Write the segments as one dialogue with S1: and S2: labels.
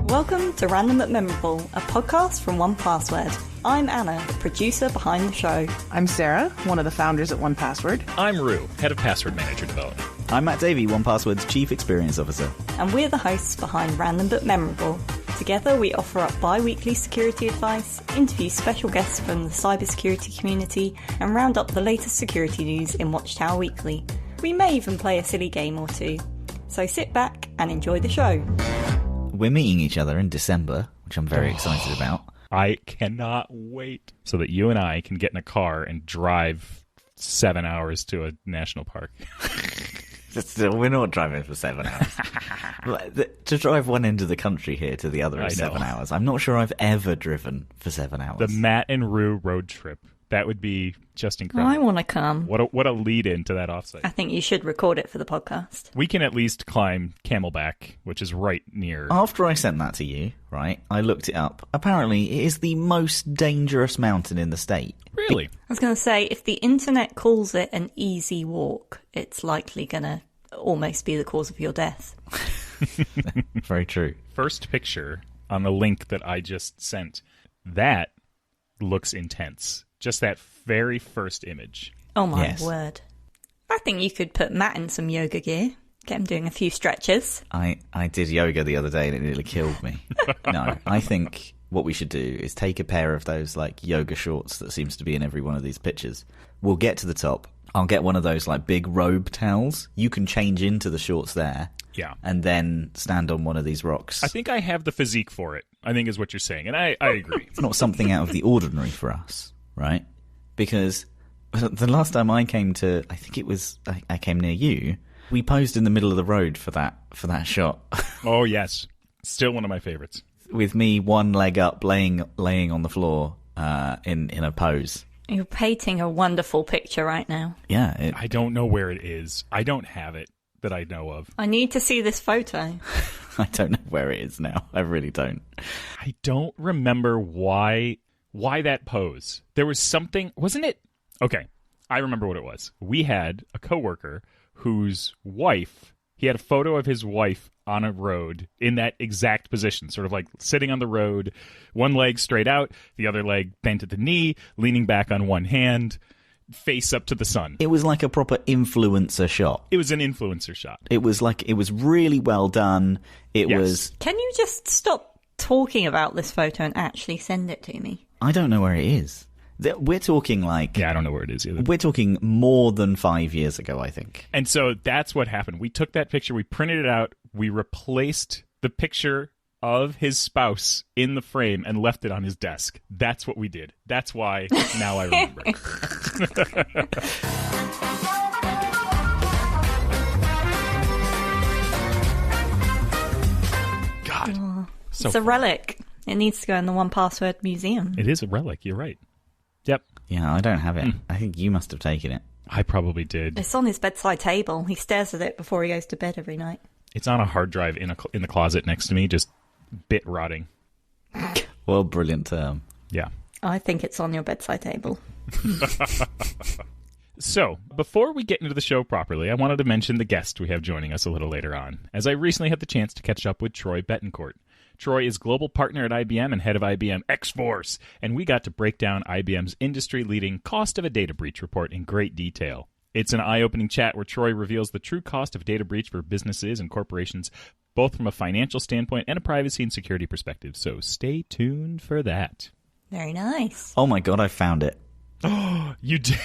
S1: Welcome to Random but Memorable, a podcast from 1Password. I'm Anna, the producer behind the show.
S2: I'm Sarah, one of the founders at 1Password.
S3: I'm Roo, head of password manager development.
S4: I'm Matt Davey, 1Password's chief experience officer.
S1: And we're the hosts behind Random but Memorable. Together we offer up bi-weekly security advice, interview special guests from the cybersecurity community, and round up the latest security news in Watchtower Weekly. We may even play a silly game or two. So sit back and enjoy the show.
S4: We're meeting each other in December, which I'm very excited about.
S3: I cannot wait so that you and I can get in a car and drive 7 hours to a national park.
S4: We're not driving for 7 hours. To drive one end of the country here to the other is 7 hours. I'm not sure I've ever driven for 7 hours.
S3: The Matt and Roo road trip. That would be just incredible.
S1: I want to come.
S3: What a lead into that offsite.
S1: I think you should record it for the podcast.
S3: We can at least climb Camelback, which is right near.
S4: After I sent that to you, right, I looked it up. Apparently, it is the most dangerous mountain in the state.
S3: Really?
S1: I was going to say, if the internet calls it an easy walk, it's likely going to almost be the cause of your death.
S4: Very true.
S3: First picture on the link that I just sent, that looks intense. Just that very first image.
S1: Oh my word. I think you could put Matt in some yoga gear. Get him doing a few stretches.
S4: I did yoga the other day and it nearly killed me. No, I think what we should do is take a pair of those like yoga shorts that seems to be in every one of these pictures. We'll get to the top. I'll get one of those like big robe towels. You can change into the shorts there.
S3: Yeah.
S4: And then stand on one of these rocks.
S3: I think I have the physique for it, I think is what you're saying. And I agree.
S4: It's not something out of the ordinary for us, right? Because the last time I came to, I think it was, I came near you, we posed in the middle of the road for that shot.
S3: Oh, yes. Still one of my favorites.
S4: With me one leg up, laying on the floor in a pose.
S1: You're painting a wonderful picture right now.
S4: Yeah.
S3: I don't know where it is. I don't have it that I know of.
S1: I need to see this photo.
S4: I don't know where it is now. I really don't.
S3: I don't remember why that pose. There was something, wasn't it? Okay, I remember what it was. We had a coworker whose wife, he had a photo of his wife on a road in that exact position, sort of like sitting on the road, one leg straight out, the other leg bent at the knee, leaning back on one hand, face up to the sun.
S4: It was like a proper influencer shot.
S3: It was an influencer shot.
S4: It was really well done. It was...
S1: Can you just stop talking about this photo and actually send it to me?
S4: I don't know where it is. We're talking like...
S3: Yeah, I don't know where it is either.
S4: We're talking more than 5 years ago, I think.
S3: And so that's what happened. We took that picture, we printed it out, we replaced the picture of his spouse in the frame and left it on his desk. That's what we did. That's why now I remember. God.
S1: It's a relic. It needs to go in the 1Password museum.
S3: It is a relic. You're right. Yep.
S4: Yeah, I don't have it. I think you must have taken it.
S3: I probably did.
S1: It's on his bedside table. He stares at it before he goes to bed every night.
S3: It's on a hard drive in the closet next to me, just bit rotting.
S4: Well, brilliant term.
S3: Yeah.
S1: I think it's on your bedside table.
S3: So, before we get into the show properly, I wanted to mention the guest we have joining us a little later on, as I recently had the chance to catch up with Troy Bettencourt. Troy is global partner at IBM and head of IBM X-Force, and we got to break down IBM's industry-leading cost of a data breach report in great detail. It's an eye-opening chat where Troy reveals the true cost of data breach for businesses and corporations, both from a financial standpoint and a privacy and security perspective, so stay tuned for that.
S1: Very nice.
S4: Oh my god, I found it.
S3: Oh, you did?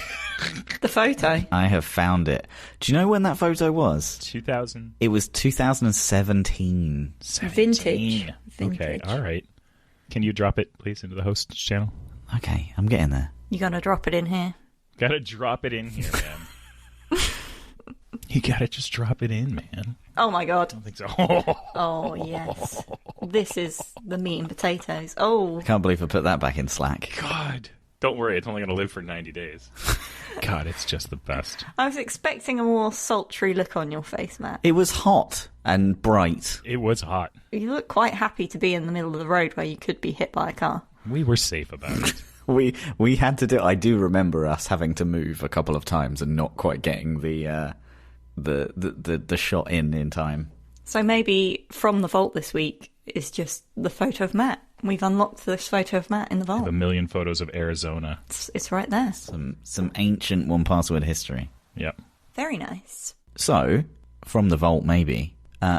S1: The photo.
S4: I have found it. Do you know when that photo was?
S3: 2000?
S4: It was 2017.
S1: Vintage.
S3: Okay, all right. Can you drop it, please, into the host channel?
S4: Okay, I'm getting there.
S1: You gotta drop it in here.
S3: Gotta drop it in here, man. You gotta just drop it in, man.
S1: Oh my god.
S3: I don't think so.
S1: Oh, yes. This is the meat and potatoes. Oh.
S4: I can't believe I put that back in Slack.
S3: God. Don't worry, it's only going to live for 90 days. God, it's just the best.
S1: I was expecting a more sultry look on your face, Matt.
S4: It was hot and bright.
S3: It was hot.
S1: You look quite happy to be in the middle of the road where you could be hit by a car.
S3: We were safe about it.
S4: We had to do. I do remember us having to move a couple of times and not quite getting the shot in time.
S1: So maybe from the vault this week, is just the photo of Matt. We've unlocked this photo of Matt in the
S3: I
S1: vault.
S3: have a million photos of Arizona.
S1: It's right there.
S4: Some ancient 1Password history.
S3: Yep.
S1: Very nice.
S4: So, from the vault maybe,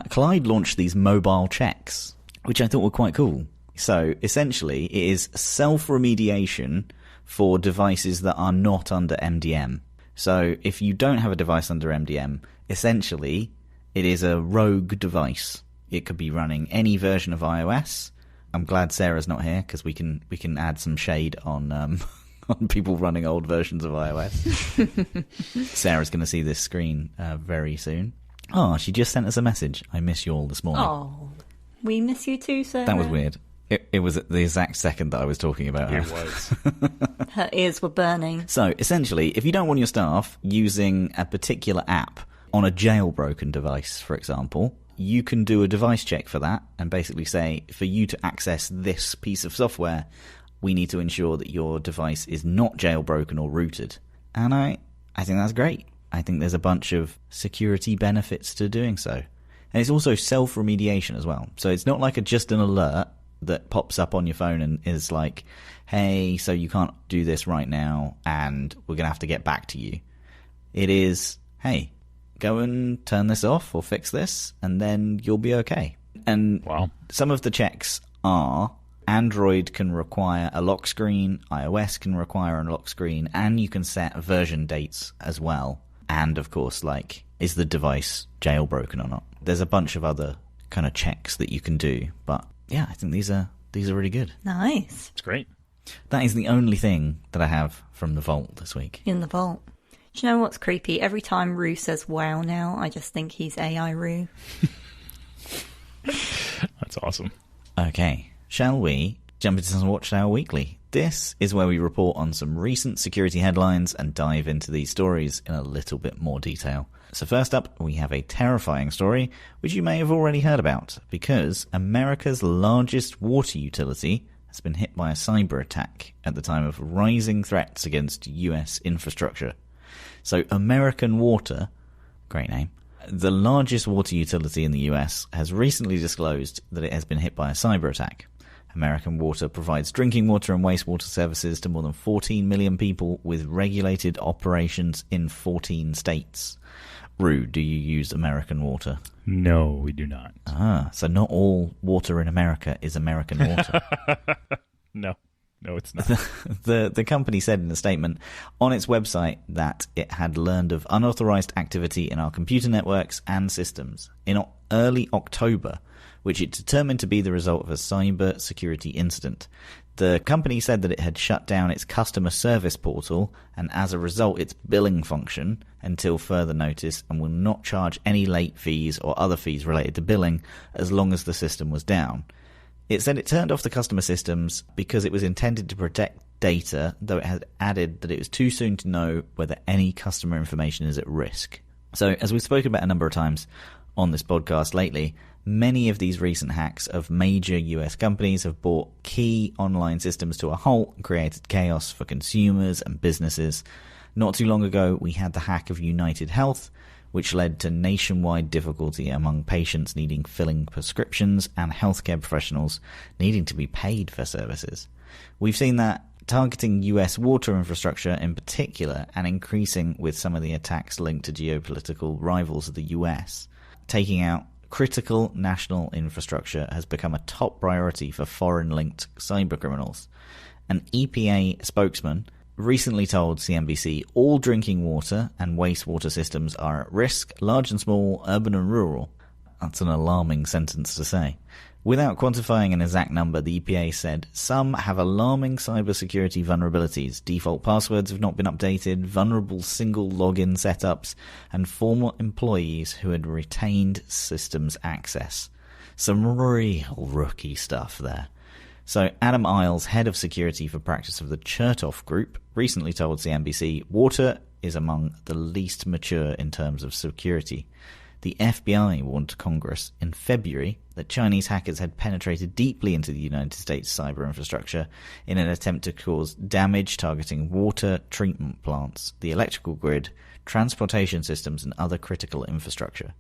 S4: Collide launched these mobile checks, which I thought were quite cool. So, essentially, it is self-remediation for devices that are not under MDM. So, if you don't have a device under MDM, essentially, it is a rogue device. It could be running any version of iOS. I'm glad Sarah's not here, because we can add some shade on on people running old versions of iOS. Sarah's going to see this screen very soon. Oh, she just sent us a message. I miss you all this morning.
S1: Oh, we miss you too, Sarah.
S4: That was weird. It was at the exact second that I was talking about her.
S3: It was.
S1: Her ears were burning.
S4: So, essentially, if you don't want your staff using a particular app on a jailbroken device, for example, you can do a device check for that and basically say, for you to access this piece of software, we need to ensure that your device is not jailbroken or rooted. And I think that's great. I think there's a bunch of security benefits to doing so. And it's also self-remediation as well. So it's not like just an alert that pops up on your phone and is like, hey, so you can't do this right now and we're going to have to get back to you. It is, hey, go and turn this off or fix this and then you'll be okay. And
S3: Wow.
S4: Some of the checks are Android can require a lock screen, iOS can require a lock screen, and you can set version dates as well. And of course, like, is the device jailbroken or not? There's a bunch of other kind of checks that you can do, but yeah, I think these are really good.
S1: Nice.
S3: It's great.
S4: That is the only thing that I have from the vault this week.
S1: In the vault. Do you know what's creepy? Every time Roo says wow now, I just think he's AI Roo.
S3: That's awesome.
S4: Okay, shall we jump into some Watchtower Weekly? This is where we report on some recent security headlines and dive into these stories in a little bit more detail. So first up, we have a terrifying story, which you may have already heard about, because America's largest water utility has been hit by a cyber attack at the time of rising threats against US infrastructure. So American Water, great name, the largest water utility in the US, has recently disclosed that it has been hit by a cyber attack. American Water provides drinking water and wastewater services to more than 14 million people with regulated operations in 14 states. Roo, do you use American Water?
S3: No, we do not.
S4: Ah, so not all water in America is American water.
S3: No, it's not.
S4: The company said in a statement on its website that it had learned of unauthorized activity in our computer networks and systems in early October, which it determined to be the result of a cyber security incident. The company said that it had shut down its customer service portal and as a result its billing function until further notice, and will not charge any late fees or other fees related to billing as long as the system was down. It said it turned off the customer systems because it was intended to protect data, though it had added that it was too soon to know whether any customer information is at risk. So, as we've spoken about a number of times on this podcast lately, many of these recent hacks of major US companies have brought key online systems to a halt and created chaos for consumers and businesses. Not too long ago, we had the hack of United Health, which led to nationwide difficulty among patients needing filling prescriptions and healthcare professionals needing to be paid for services. We've seen that targeting US water infrastructure in particular, and increasing with some of the attacks linked to geopolitical rivals of the US. Taking out critical national infrastructure has become a top priority for foreign-linked cybercriminals. An EPA spokesman recently told CNBC all drinking water and wastewater systems are at risk, large and small, urban and rural. That's an alarming sentence to say. Without quantifying an exact number, the EPA said some have alarming cybersecurity vulnerabilities. Default passwords have not been updated, vulnerable single login setups, and former employees who had retained systems access. Some real rookie stuff there. So Adam Isles, head of security for practice of the Chertoff Group, recently told CNBC water is among the least mature in terms of security. The FBI warned Congress in February that Chinese hackers had penetrated deeply into the United States cyber infrastructure in an attempt to cause damage targeting water treatment plants, the electrical grid, transportation systems, and other critical infrastructure.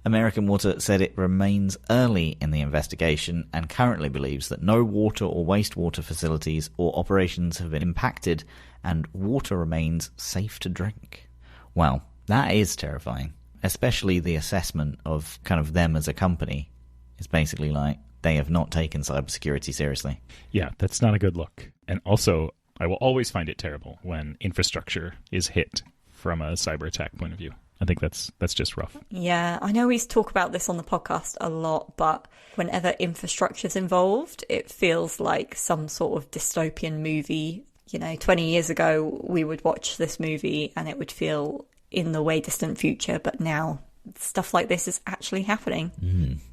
S4: American Water said it remains early in the investigation and currently believes that no water or wastewater facilities or operations have been impacted and water remains safe to drink. Well, that is terrifying, especially the assessment of kind of them as a company. It's basically like they have not taken cybersecurity seriously.
S3: Yeah, that's not a good look. And also, I will always find it terrible when infrastructure is hit from a cyber attack point of view. I think that's just rough.
S1: Yeah, I know we talk about this on the podcast a lot, but whenever infrastructure's involved, it feels like some sort of dystopian movie. 20 years ago, we would watch this movie and it would feel in the way distant future, but now stuff like this is actually happening.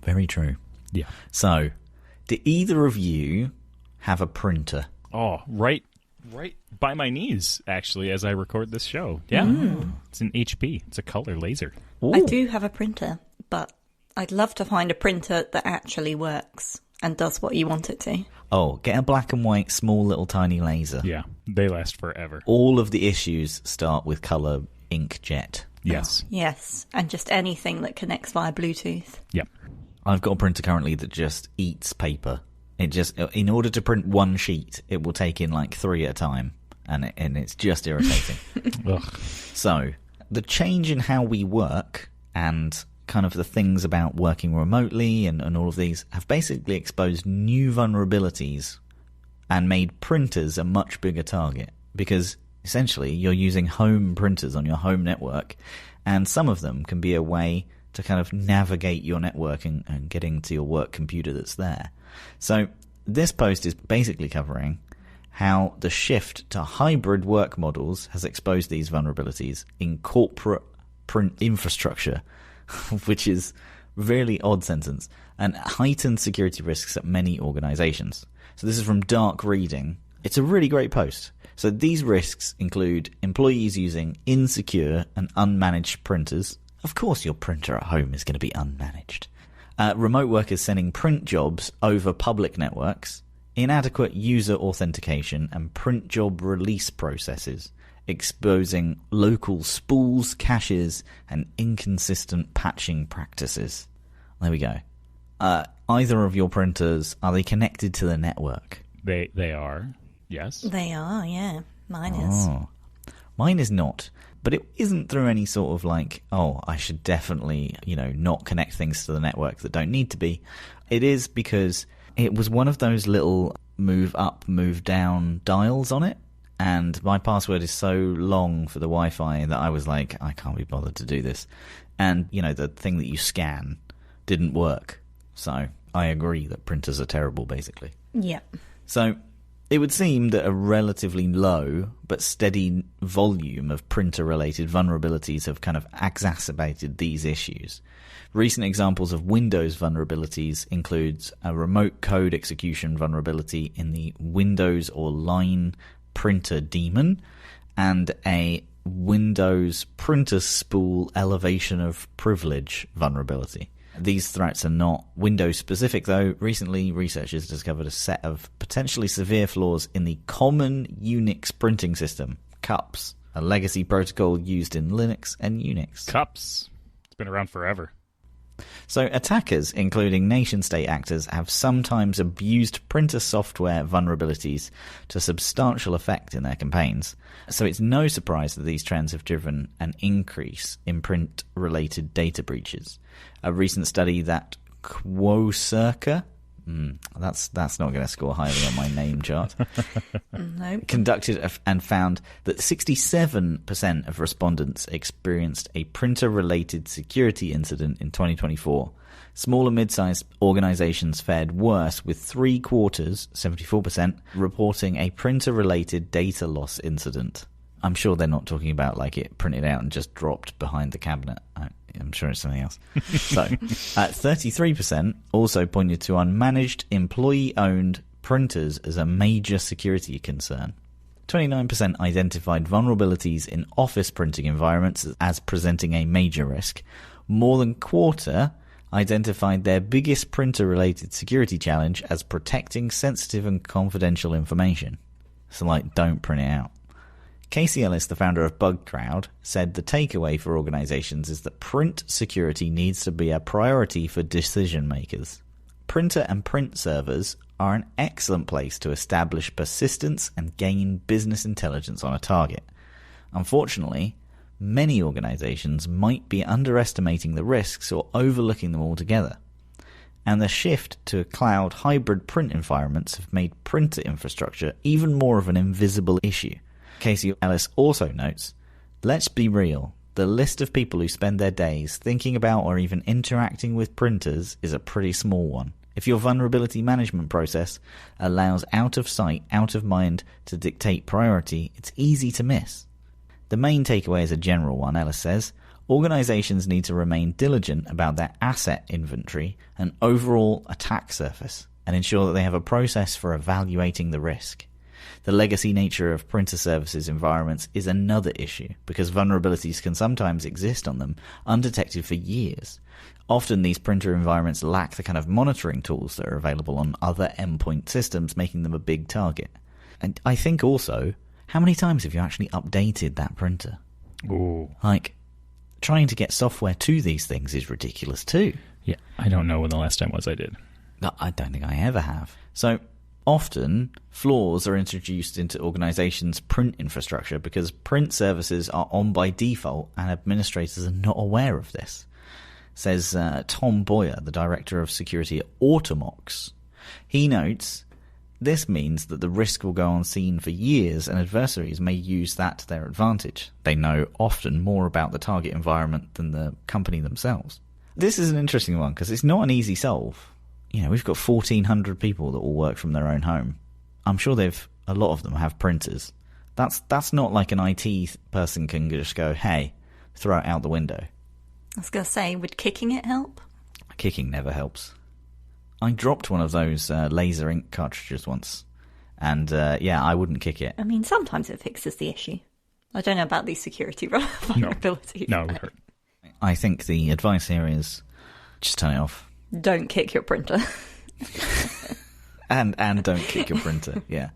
S4: Very true.
S3: Yeah.
S4: So, do either of you have a printer?
S3: Oh, right by my knees, actually, as I record this show. Yeah. It's an HP. It's a color laser.
S4: Ooh.
S1: I do have a printer, but I'd love to find a printer that actually works and does what you want it to.
S4: Oh, get a black and white, small little tiny laser.
S3: Yeah, they last forever.
S4: All of the issues start with color inkjet.
S3: Yes.
S1: Yes, and just anything that connects via Bluetooth.
S3: Yep.
S4: I've got a printer currently that just eats paper. It just, in order to print one sheet, it will take in like 3 at a time, and it's just irritating.
S3: Ugh.
S4: So, the change in how we work and kind of the things about working remotely and all of these have basically exposed new vulnerabilities and made printers a much bigger target, because essentially you're using home printers on your home network, and some of them can be a way to kind of navigate your network and getting to your work computer that's there. So this post is basically covering how the shift to hybrid work models has exposed these vulnerabilities in corporate print infrastructure, which is a really odd sentence, and heightened security risks at many organizations. So this is from Dark Reading. It's a really great post. So these risks include employees using insecure and unmanaged printers. Of course your printer at home is going to be unmanaged. Remote workers sending print jobs over public networks, inadequate user authentication, and print job release processes, exposing local spools, caches, and inconsistent patching practices. There we go. Either of your printers, are they connected to the network?
S3: They are, yes.
S1: They are, yeah. Mine is.
S4: Oh. Mine is not. But it isn't through any sort of like, oh, I should definitely, not connect things to the network that don't need to be. It is because it was one of those little move up, move down dials on it. And my password is so long for the Wi-Fi that I was like, I can't be bothered to do this. And, the thing that you scan didn't work. So I agree that printers are terrible, basically.
S1: Yeah.
S4: So it would seem that a relatively low but steady volume of printer-related vulnerabilities have kind of exacerbated these issues. Recent examples of Windows vulnerabilities includes a remote code execution vulnerability in the Windows or Line printer daemon and a Windows printer spool elevation of privilege vulnerability. These threats are not Windows-specific, though. Recently, researchers discovered a set of potentially severe flaws in the Common Unix Printing System, CUPS, a legacy protocol used in Linux and Unix.
S3: CUPS. It's been around forever.
S4: So attackers, including nation-state actors, have sometimes abused printer software vulnerabilities to substantial effect in their campaigns. So it's no surprise that these trends have driven an increase in print-related data breaches. A recent study that Quocirca, that's not going to score highly on my name chart,
S1: Nope.
S4: conducted and found that 67% of respondents experienced a printer-related security incident in 2024. Small and mid-sized organizations fared worse, with 3/4, 74%, reporting a printer-related data loss incident. I'm sure they're not talking about like it printed out and just dropped behind the cabinet. I'm sure it's something else. So, 33% also pointed to unmanaged, employee-owned printers as a major security concern. 29% identified vulnerabilities in office printing environments as presenting a major risk. More than a quarter identified their biggest printer-related security challenge as protecting sensitive and confidential information. So, don't print it out. Casey Ellis, the founder of BugCrowd, said the takeaway for organizations is that print security needs to be a priority for decision makers. Printer and print servers are an excellent place to establish persistence and gain business intelligence on a target. Unfortunately, many organizations might be underestimating the risks or overlooking them altogether. And the shift to cloud hybrid print environments have made printer infrastructure even more of an invisible issue. Casey Ellis also notes, let's be real, the list of people who spend their days thinking about or even interacting with printers is a pretty small one. If your vulnerability management process allows out of sight, out of mind to dictate priority, it's easy to miss. The main takeaway is a general one, Ellis says. Organizations need to remain diligent about their asset inventory and overall attack surface and ensure that they have a process for evaluating the risk. The legacy nature of printer services environments is another issue because vulnerabilities can sometimes exist on them undetected for years. Often these printer environments lack the kind of monitoring tools that are available on other endpoint systems, making them a big target. And I think also, how many times have you actually updated that printer?
S3: Ooh.
S4: Like, trying to get software to these things is ridiculous too.
S3: Yeah, I don't know when the last time was I did.
S4: No, I don't think I ever have. So often, flaws are introduced into organizations' print infrastructure because print services are on by default and administrators are not aware of this, says Tom Boyer, the director of security at Automox. He notes, this means that the risk will go unseen for years and adversaries may use that to their advantage. They know often more about the target environment than the company themselves. This is an interesting one because it's not an easy solve. You know, we've got 1,400 people that all work from their own home. I'm sure a lot of them have printers. That's not like an IT person can just go, hey, throw it out the window.
S1: I was going to say, would kicking it help?
S4: Kicking never helps. I dropped one of those laser ink cartridges once. And I wouldn't kick it.
S1: I mean, sometimes it fixes the issue. I don't know about these security vulnerabilities.
S3: No, it would hurt.
S4: I think the advice here is just turn it off.
S1: Don't kick your printer.
S4: and don't kick your printer, yeah.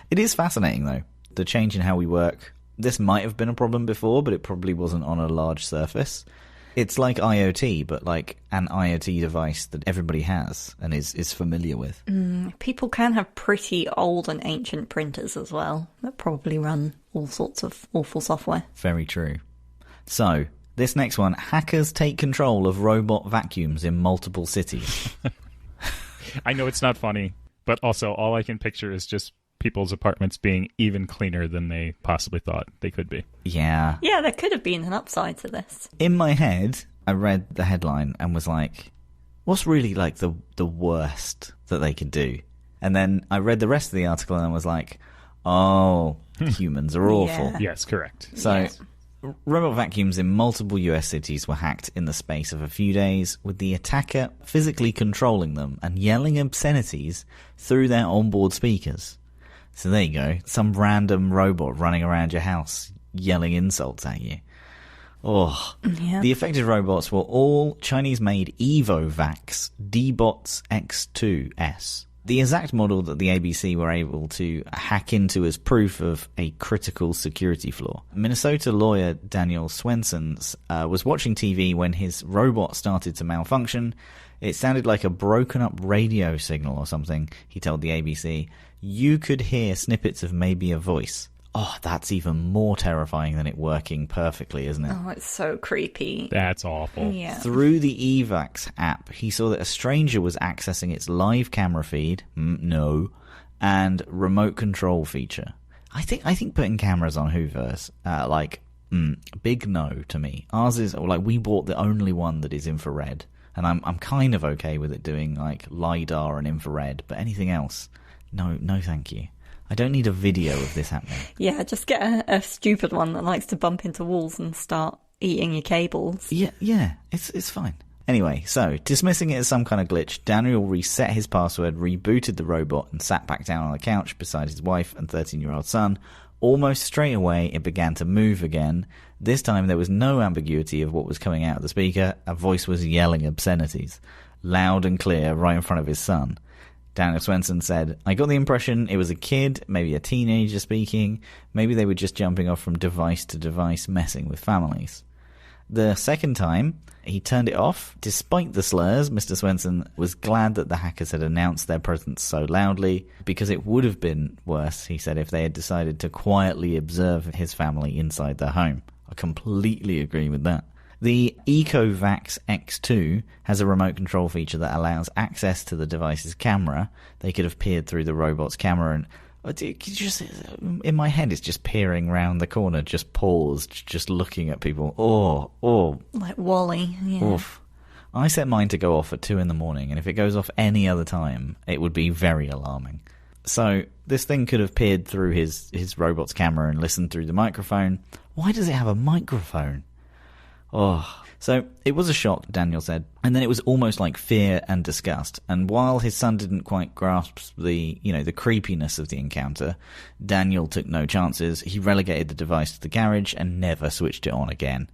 S4: It is fascinating, though, the change in how we work. This might have been a problem before, but it probably wasn't on a large surface. It's like IoT, but like an IoT device that everybody has and is familiar with.
S1: People can have pretty old and ancient printers as well that probably run all sorts of awful software.
S4: Very true. So, this next one, hackers take control of robot vacuums in multiple cities.
S3: I know it's not funny, but also all I can picture is just people's apartments being even cleaner than they possibly thought they could be.
S4: Yeah.
S1: Yeah, there could have been an upside to this.
S4: In my head, I read the headline and was like, what's really like the worst that they could do? And then I read the rest of the article and I was like, oh, humans are awful.
S1: Yeah.
S3: Yes, correct.
S4: So, robot vacuums in multiple US cities were hacked in the space of a few days, with the attacker physically controlling them and yelling obscenities through their onboard speakers. So there you go, some random robot running around your house yelling insults at you. Oh,
S1: yeah.
S4: The affected robots were all Chinese-made EvoVax D-Bots X2S. The exact model that the ABC were able to hack into as proof of a critical security flaw. Minnesota lawyer Daniel Swenson was watching TV when his robot started to malfunction. It sounded like a broken up radio signal or something, he told the ABC. You could hear snippets of maybe a voice. Oh, that's even more terrifying than it working perfectly, isn't it?
S1: Oh, it's so creepy.
S3: That's awful.
S1: Yeah.
S4: Through the EVAX app, he saw that a stranger was accessing its live camera feed, and remote control feature. I think putting cameras on Hoovers, big no to me. Ours is, we bought the only one that is infrared, and I'm kind of okay with it doing, LiDAR and infrared, but anything else, no thank you. I don't need a video of this happening.
S1: Yeah, just get a stupid one that likes to bump into walls and start eating your cables.
S4: Yeah, it's fine. Anyway, so, dismissing it as some kind of glitch, Daniel reset his password, rebooted the robot, and sat back down on the couch beside his wife and 13-year-old son. Almost straight away, it began to move again. This time, there was no ambiguity of what was coming out of the speaker. A voice was yelling obscenities, loud and clear, right in front of his son. Daniel Swenson said, I got the impression it was a kid, maybe a teenager speaking. Maybe they were just jumping off from device to device, messing with families. The second time, he turned it off. Despite the slurs, Mr. Swenson was glad that the hackers had announced their presence so loudly, because it would have been worse, he said, if they had decided to quietly observe his family inside their home. I completely agree with that. The EcoVax X2 has a remote control feature that allows access to the device's camera. They could have peered through the robot's camera and in my head, it's just peering round the corner, just paused, just looking at people. Oh.
S1: Like Wall-E, yeah.
S4: Oof. I set mine to go off at 2 a.m, and if it goes off any other time, it would be very alarming. So this thing could have peered through his robot's camera and listened through the microphone. Why does it have a microphone? Oh. So it was a shock, Daniel said, and then it was almost like fear and disgust. And while his son didn't quite grasp the creepiness of the encounter, Daniel took no chances. He relegated the device to the garage and never switched it on again.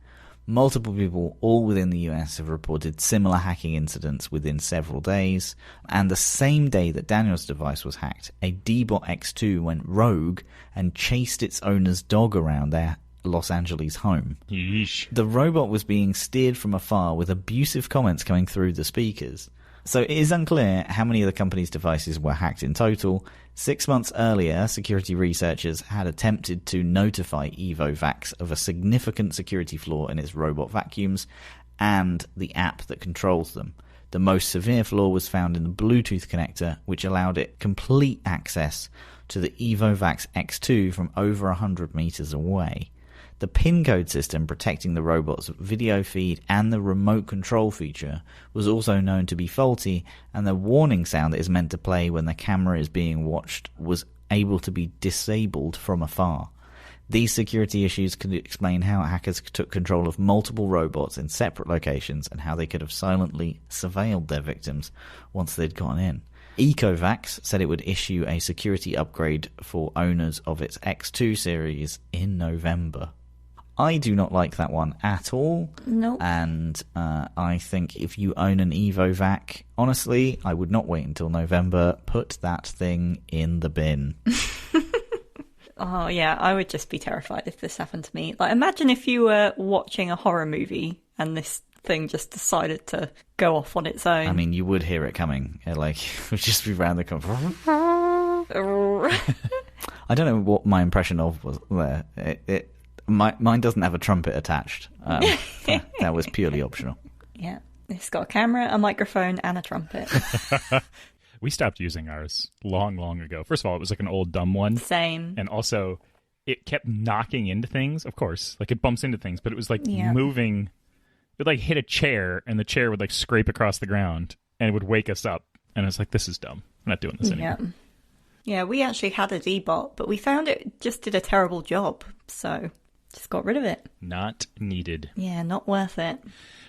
S4: Multiple people, all within the US, have reported similar hacking incidents within several days. And the same day that Daniel's device was hacked, a D-Bot X2 went rogue and chased its owner's dog around their Los Angeles home.
S3: Yeesh.
S4: The robot was being steered from afar with abusive comments coming through the speakers. So it is unclear how many of the company's devices were hacked in total. 6 months earlier, security researchers had attempted to notify EvoVax of a significant security flaw in its robot vacuums and the app that controls them. The most severe flaw was found in the Bluetooth connector, which allowed it complete access to the EvoVax X2 from over 100 meters away. The pin code system protecting the robot's video feed and the remote control feature was also known to be faulty, and the warning sound that is meant to play when the camera is being watched was able to be disabled from afar. These security issues could explain how hackers took control of multiple robots in separate locations and how they could have silently surveilled their victims once they'd gotten in. EcoVax said it would issue a security upgrade for owners of its X2 series in November. I do not like that one at all.
S1: Nope.
S4: And I think if you own an EvoVac, honestly, I would not wait until November. Put that thing in the bin.
S1: Oh, yeah, I would just be terrified if this happened to me. Like, imagine if you were watching a horror movie and this thing just decided to go off on its own.
S4: I mean, you would hear it coming. It would just be round the corner. I don't know what my impression of was there. Mine doesn't have a trumpet attached. That was purely optional.
S1: Yeah, it's got a camera, a microphone, and a trumpet.
S3: We stopped using ours long ago. First of all, it was like an old dumb one.
S1: Same.
S3: And also, it kept knocking into things, of course. Like, it bumps into things, but it was like moving. It would like hit a chair, and the chair would like scrape across the ground, and it would wake us up. And I was like, this is dumb. I'm not doing this anymore.
S1: Yeah, we actually had a D-Bot, but we found it just did a terrible job, so just got rid of it.
S3: Not needed.
S1: Yeah, not worth it.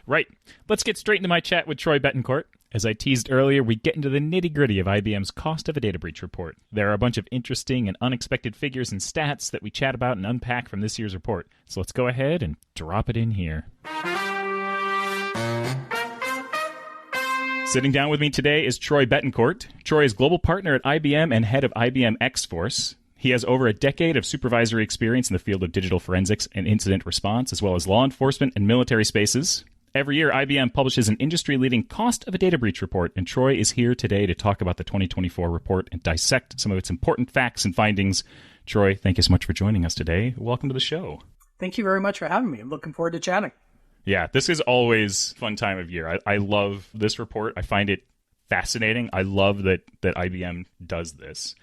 S3: Right. Let's get straight into my chat with Troy Bettencourt. As I teased earlier, we get into the nitty-gritty of IBM's Cost of a Data Breach report. There are a bunch of interesting and unexpected figures and stats that we chat about and unpack from this year's report. So let's go ahead and drop it in here. Sitting down with me today is Troy Bettencourt. Troy is global partner at IBM and head of IBM X-Force. He has over a decade of supervisory experience in the field of digital forensics and incident response, as well as law enforcement and military spaces. Every year, IBM publishes an industry-leading Cost of a Data Breach report, and Troy is here today to talk about the 2024 report and dissect some of its important facts and findings. Troy, thank you so much for joining us today. Welcome to the show.
S5: Thank you very much for having me. I'm looking forward to chatting.
S3: Yeah, this is always a fun time of year. I love this report. I find it fascinating. I love that IBM does this.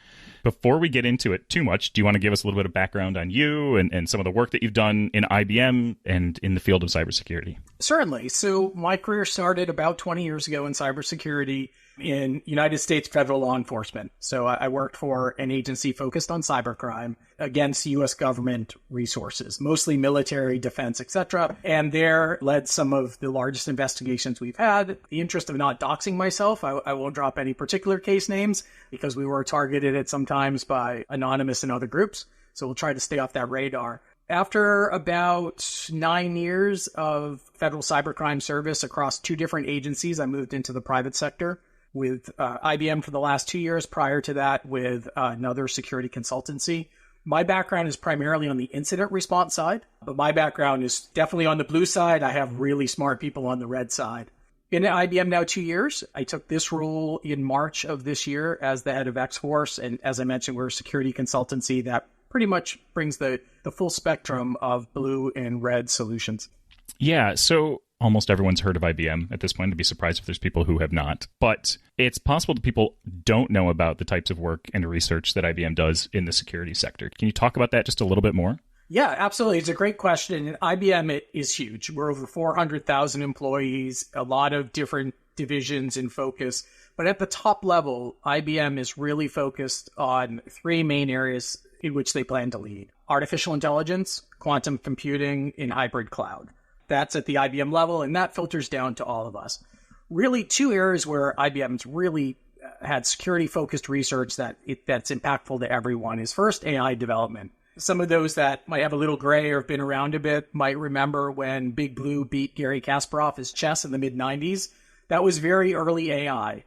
S3: Before we get into it too much, do you want to give us a little bit of background on you and some of the work that you've done in IBM and in the field of cybersecurity?
S5: Certainly. So my career started about 20 years ago in cybersecurity in United States federal law enforcement. So I worked for an agency focused on cybercrime against U.S. government resources, mostly military, defense, etc. And there led some of the largest investigations we've had. The interest of not doxing myself, I won't drop any particular case names because we were targeted at sometimes by anonymous and other groups. So we'll try to stay off that radar. After about 9 years of federal cybercrime service across 2 different agencies, I moved into the private sector. with IBM for the last 2 years. Prior to that, with another security consultancy. My background is primarily on the incident response side, but my background is definitely on the blue side. I have really smart people on the red side. Been at IBM now 2 years. I took this role in March of this year as the head of X-Force. And as I mentioned, we're a security consultancy that pretty much brings the full spectrum of blue and red solutions.
S3: Yeah, so almost everyone's heard of IBM at this point. I'd be surprised if there's people who have not. But it's possible that people don't know about the types of work and research that IBM does in the security sector. Can you talk about that just a little bit more?
S5: Yeah, absolutely. It's a great question. And IBM is huge. We're over 400,000 employees, a lot of different divisions in focus. But at the top level, IBM is really focused on three main areas in which they plan to lead: artificial intelligence, quantum computing, and hybrid cloud. That's at the IBM level, and that filters down to all of us. Really, two areas where IBM's really had security-focused research that's impactful to everyone is first AI development. Some of those that might have a little gray or have been around a bit might remember when Big Blue beat Garry Kasparov at chess in the mid-90s. That was very early AI.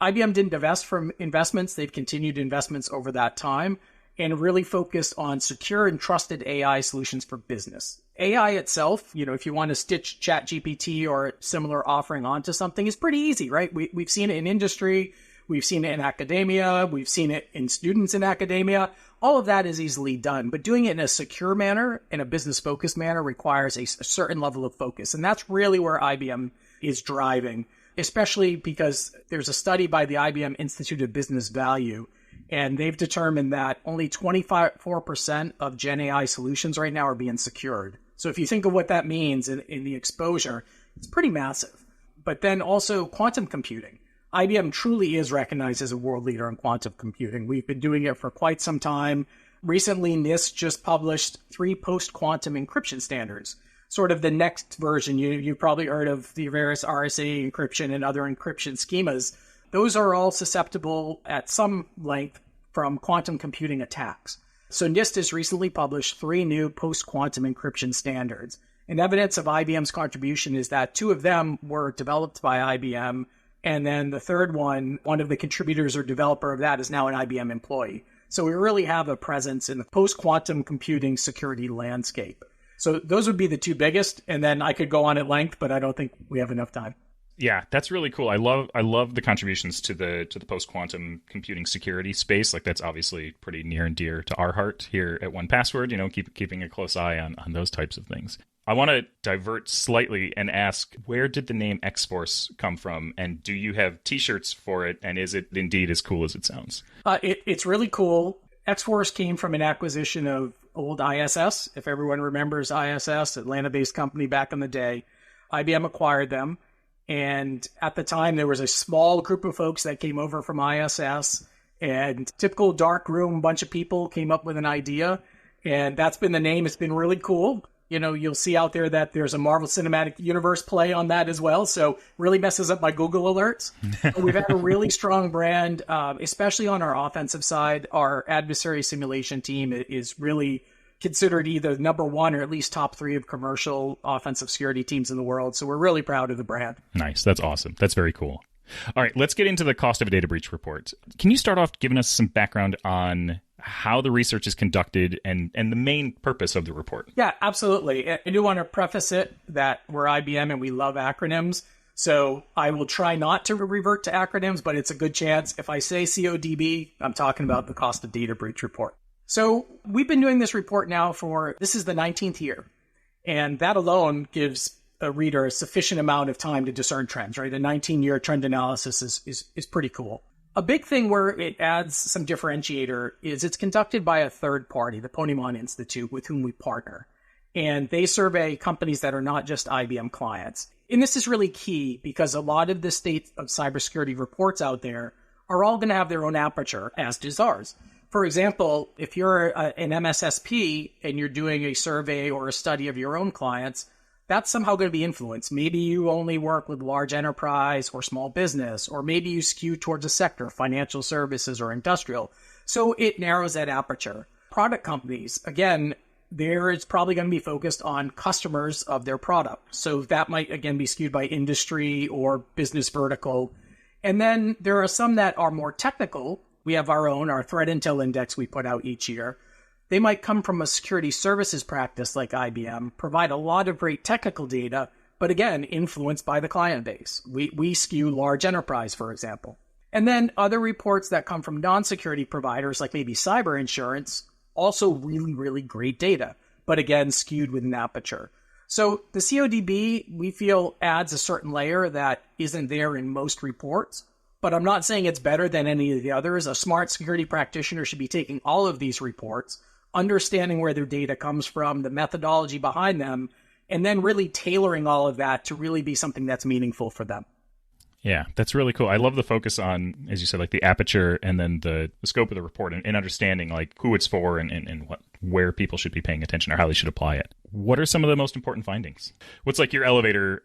S5: IBM didn't divest from investments. They've continued investments over that time and really focused on secure and trusted AI solutions for business. AI itself, if you want to stitch ChatGPT or a similar offering onto something, is pretty easy, right? We've seen it in industry. We've seen it in academia. We've seen it in students in academia. All of that is easily done, but doing it in a secure manner, in a business-focused manner, requires a certain level of focus. And that's really where IBM is driving, especially because there's a study by the IBM Institute of Business Value, and they've determined that only 24% of Gen AI solutions right now are being secured. So if you think of what that means in the exposure, it's pretty massive. But then also quantum computing. IBM truly is recognized as a world leader in quantum computing. We've been doing it for quite some time. Recently, NIST just published 3 post-quantum encryption standards, sort of the next version. You've probably heard of the various RSA encryption and other encryption schemas. Those are all susceptible at some length from quantum computing attacks. So NIST has recently published 3 new post-quantum encryption standards. And evidence of IBM's contribution is that 2 of them were developed by IBM. And then the third one of the contributors or developer of that is now an IBM employee. So we really have a presence in the post-quantum computing security landscape. So those would be the 2 biggest. And then I could go on at length, but I don't think we have enough time.
S3: Yeah, that's really cool. I love the contributions to the post-quantum computing security space. Like, that's obviously pretty near and dear to our heart here at 1Password, keeping a close eye on those types of things. I want to divert slightly and ask, where did the name X-Force come from? And do you have T-shirts for it? And is it indeed as cool as it sounds?
S5: It's really cool. X-Force came from an acquisition of old ISS. If everyone remembers ISS, Atlanta-based company back in the day, IBM acquired them. And at the time, there was a small group of folks that came over from ISS, and typical dark room, bunch of people came up with an idea. And that's been the name. It's been really cool. You'll see out there that there's a Marvel Cinematic Universe play on that as well. So really messes up my Google alerts. We've had a really strong brand, especially on our offensive side. Our adversary simulation team is really considered either number 1 or at least top 3 of commercial offensive security teams in the world. So we're really proud of the brand. Nice.
S3: That's awesome. That's very cool. All right, let's get into the cost of a data breach report. Can you start off giving us some background on how the research is conducted and the main purpose of the report?
S5: Yeah, absolutely. I do want to preface it that we're IBM and we love acronyms. So I will try not to revert to acronyms, but it's a good chance. If I say CODB, I'm talking about the cost of data breach report. So we've been doing this report now this is the 19th year. And that alone gives a reader a sufficient amount of time to discern trends, right? A 19-year trend analysis is pretty cool. A big thing where it adds some differentiator is it's conducted by a third party, the Ponemon Institute, with whom we partner. And they survey companies that are not just IBM clients. And this is really key because a lot of the state of cybersecurity reports out there are all going to have their own aperture, as does ours. For example, if you're an MSSP and you're doing a survey or a study of your own clients, that's somehow going to be influenced. Maybe you only work with large enterprise or small business, or maybe you skew towards a sector, financial services or industrial. So it narrows that aperture. Product companies, again, there it's probably going to be focused on customers of their product. So that might, again, be skewed by industry or business vertical. And then there are some that are more technical. We have our threat intel index we put out each year. They might come from a security services practice like IBM, provide a lot of great technical data, but again, influenced by the client base. We skew large enterprise, for example. And then other reports that come from non-security providers, like maybe cyber insurance, also really, really great data, but again, skewed with an aperture. So the CODB, we feel, adds a certain layer that isn't there in most reports, but I'm not saying it's better than any of the others. A smart security practitioner should be taking all of these reports, understanding where their data comes from, the methodology behind them, and then really tailoring all of that to really be something that's meaningful for them.
S3: Yeah, that's really cool. I love the focus on, as you said, like the aperture and then the scope of the report and understanding like who it's for and where people should be paying attention or how they should apply it. What are some of the most important findings? What's like your elevator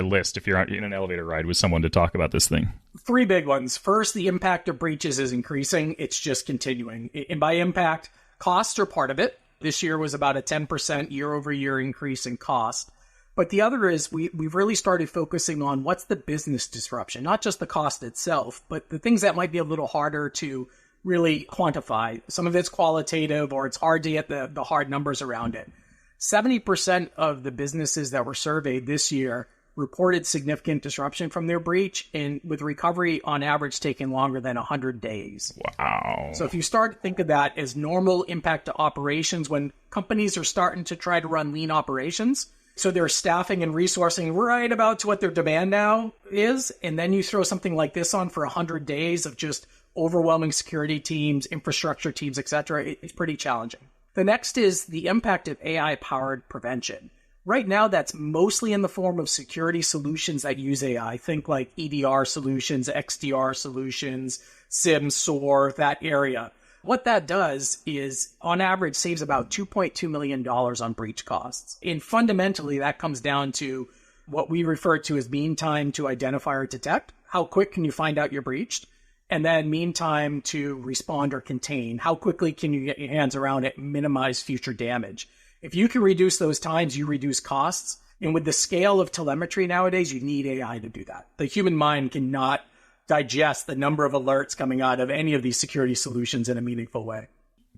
S3: list if you're in an elevator ride with someone to talk about this thing? 3
S5: big ones. First, the impact of breaches is increasing. It's just continuing. And by impact, costs are part of it. This year was about a 10% year-over-year increase in cost. But the other is we've really started focusing on what's the business disruption, not just the cost itself, but the things that might be a little harder to really quantify. Some of it's qualitative or it's hard to get the hard numbers around it. 70% of the businesses that were surveyed this year reported significant disruption from their breach, and with recovery on average taking longer than 100 days.
S3: Wow.
S5: So if you start to think of that as normal impact to operations, when companies are starting to try to run lean operations, so they're staffing and resourcing right about to what their demand now is, and then you throw something like this on for 100 days of just overwhelming security teams, infrastructure teams, etc., it's pretty challenging. The next is the impact of AI-powered prevention. Right now, that's mostly in the form of security solutions that use AI. Think like EDR solutions, XDR solutions, SIEM, SOAR, that area. What that does is, on average, saves about $2.2 million on breach costs. And fundamentally, that comes down to what we refer to as mean time to identify or detect. How quick can you find out you're breached? And then mean time to respond or contain. How quickly can you get your hands around it and minimize future damage? If you can reduce those times, you reduce costs. And with the scale of telemetry nowadays, you need AI to do that. The human mind cannot digest the number of alerts coming out of any of these security solutions in a meaningful way.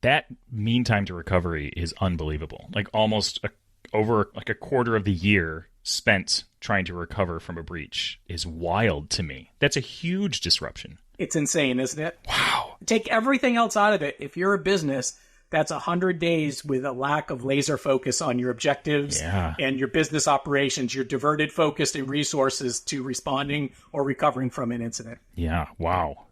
S3: That mean time to recovery is unbelievable. Like almost over a quarter of the year spent trying to recover from a breach is wild to me. That's a huge disruption.
S5: It's insane, isn't it?
S3: Wow.
S5: Take everything else out of it. If you're a business, that's 100 days with a lack of laser focus on your objectives and your business operations. You're diverted focus and resources to responding or recovering from an incident.
S3: Yeah. Wow.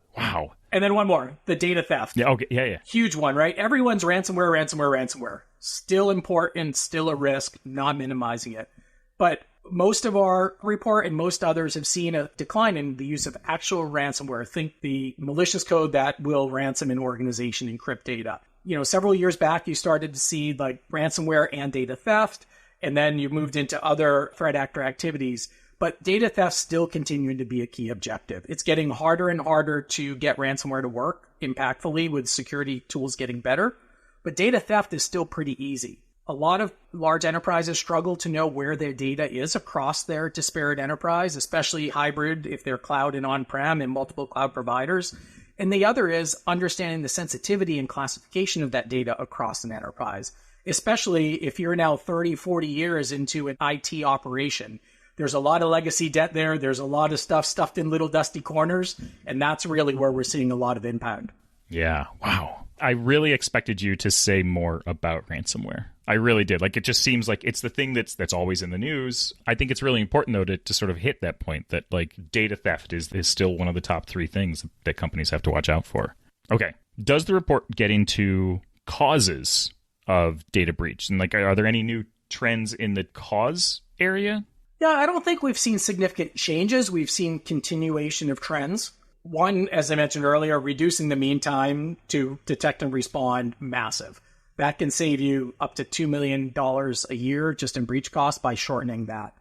S5: And then one more, the data theft.
S3: Yeah. Okay. Yeah.
S5: Huge one, right? Everyone's ransomware. Still important, still a risk, not minimizing it. But most of our report and most others have seen a decline in the use of actual ransomware. Think the malicious code that will ransom an organization, encrypt data. Several years back, you started to see like ransomware and data theft, and then you moved into other threat actor activities. But data theft still continuing to be a key objective. It's getting harder and harder to get ransomware to work impactfully with security tools getting better. But data theft is still pretty easy. A lot of large enterprises struggle to know where their data is across their disparate enterprise, especially hybrid if they're cloud and on-prem and multiple cloud providers. And the other is understanding the sensitivity and classification of that data across an enterprise, especially if you're now 30, 40 years into an IT operation. There's a lot of legacy debt there. There's a lot of stuff stuffed in little dusty corners. And that's really where we're seeing a lot of impact.
S3: Yeah. Wow. I really expected you to say more about ransomware. I really did. Like, it just seems like it's the thing that's always in the news. I think it's really important, though, to sort of hit that point that, like, data theft is still one of the top 3 things that companies have to watch out for. Okay. Does the report get into causes of data breach? And, like, are there any new trends in the cause area?
S5: Yeah, I don't think we've seen significant changes. We've seen continuation of trends. One, as I mentioned earlier, reducing the mean time to detect and respond, massive. That can save you up to $2 million a year just in breach costs by shortening that.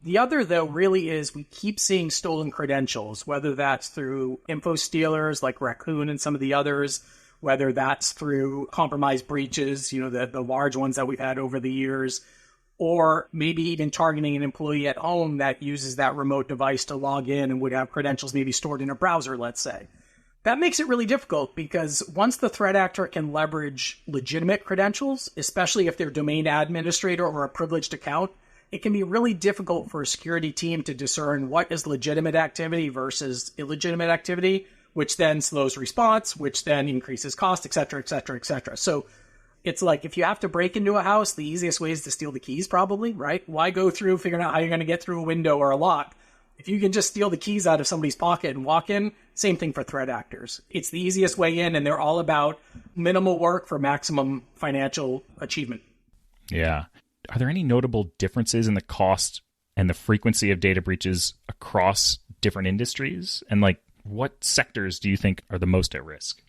S5: The other, though, really is we keep seeing stolen credentials, whether that's through info stealers like Raccoon and some of the others, whether that's through compromised breaches, the large ones that we've had over the years, or maybe even targeting an employee at home that uses that remote device to log in and would have credentials maybe stored in a browser, let's say. That makes it really difficult because once the threat actor can leverage legitimate credentials, especially if they're domain administrator or a privileged account, it can be really difficult for a security team to discern what is legitimate activity versus illegitimate activity, which then slows response, which then increases cost, et cetera, et cetera, et cetera. So it's like if you have to break into a house, the easiest way is to steal the keys probably, right? Why go through figuring out how you're going to get through a window or a lock? If you can just steal the keys out of somebody's pocket and walk in, same thing for threat actors. It's the easiest way in, and they're all about minimal work for maximum financial achievement.
S3: Yeah. Are there any notable differences in the cost and the frequency of data breaches across different industries? And like, what sectors do you think are the most at risk?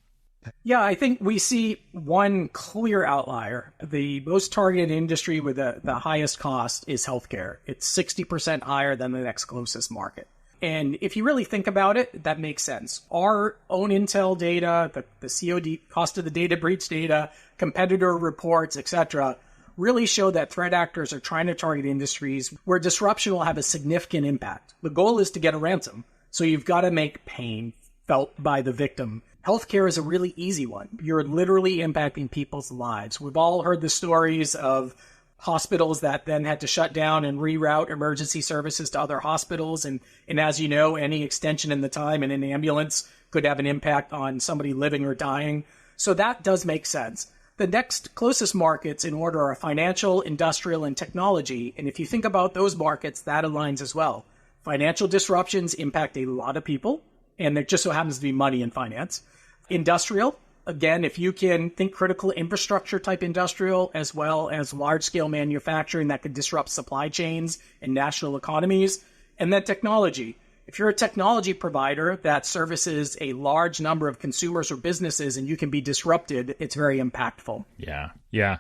S5: Yeah, I think we see one clear outlier. The most targeted industry with the highest cost is healthcare. It's 60% higher than the next closest market. And if you really think about it, that makes sense. Our own intel data, the COD, cost of the data breach data, competitor reports, etc., really show that threat actors are trying to target industries where disruption will have a significant impact. The goal is to get a ransom. So you've got to make pain felt by the victim. Healthcare is a really easy one. You're literally impacting people's lives. We've all heard the stories of hospitals that then had to shut down and reroute emergency services to other hospitals. And as you know, any extension in the time in an ambulance could have an impact on somebody living or dying. So that does make sense. The next closest markets in order are financial, industrial, and technology. And if you think about those markets, that aligns as well. Financial disruptions impact a lot of people, and there just so happens to be money in finance. Industrial, again, if you can think critical infrastructure type industrial, as well as large-scale manufacturing that could disrupt supply chains and national economies. And then technology. If you're a technology provider that services a large number of consumers or businesses and you can be disrupted, it's very impactful.
S3: Yeah.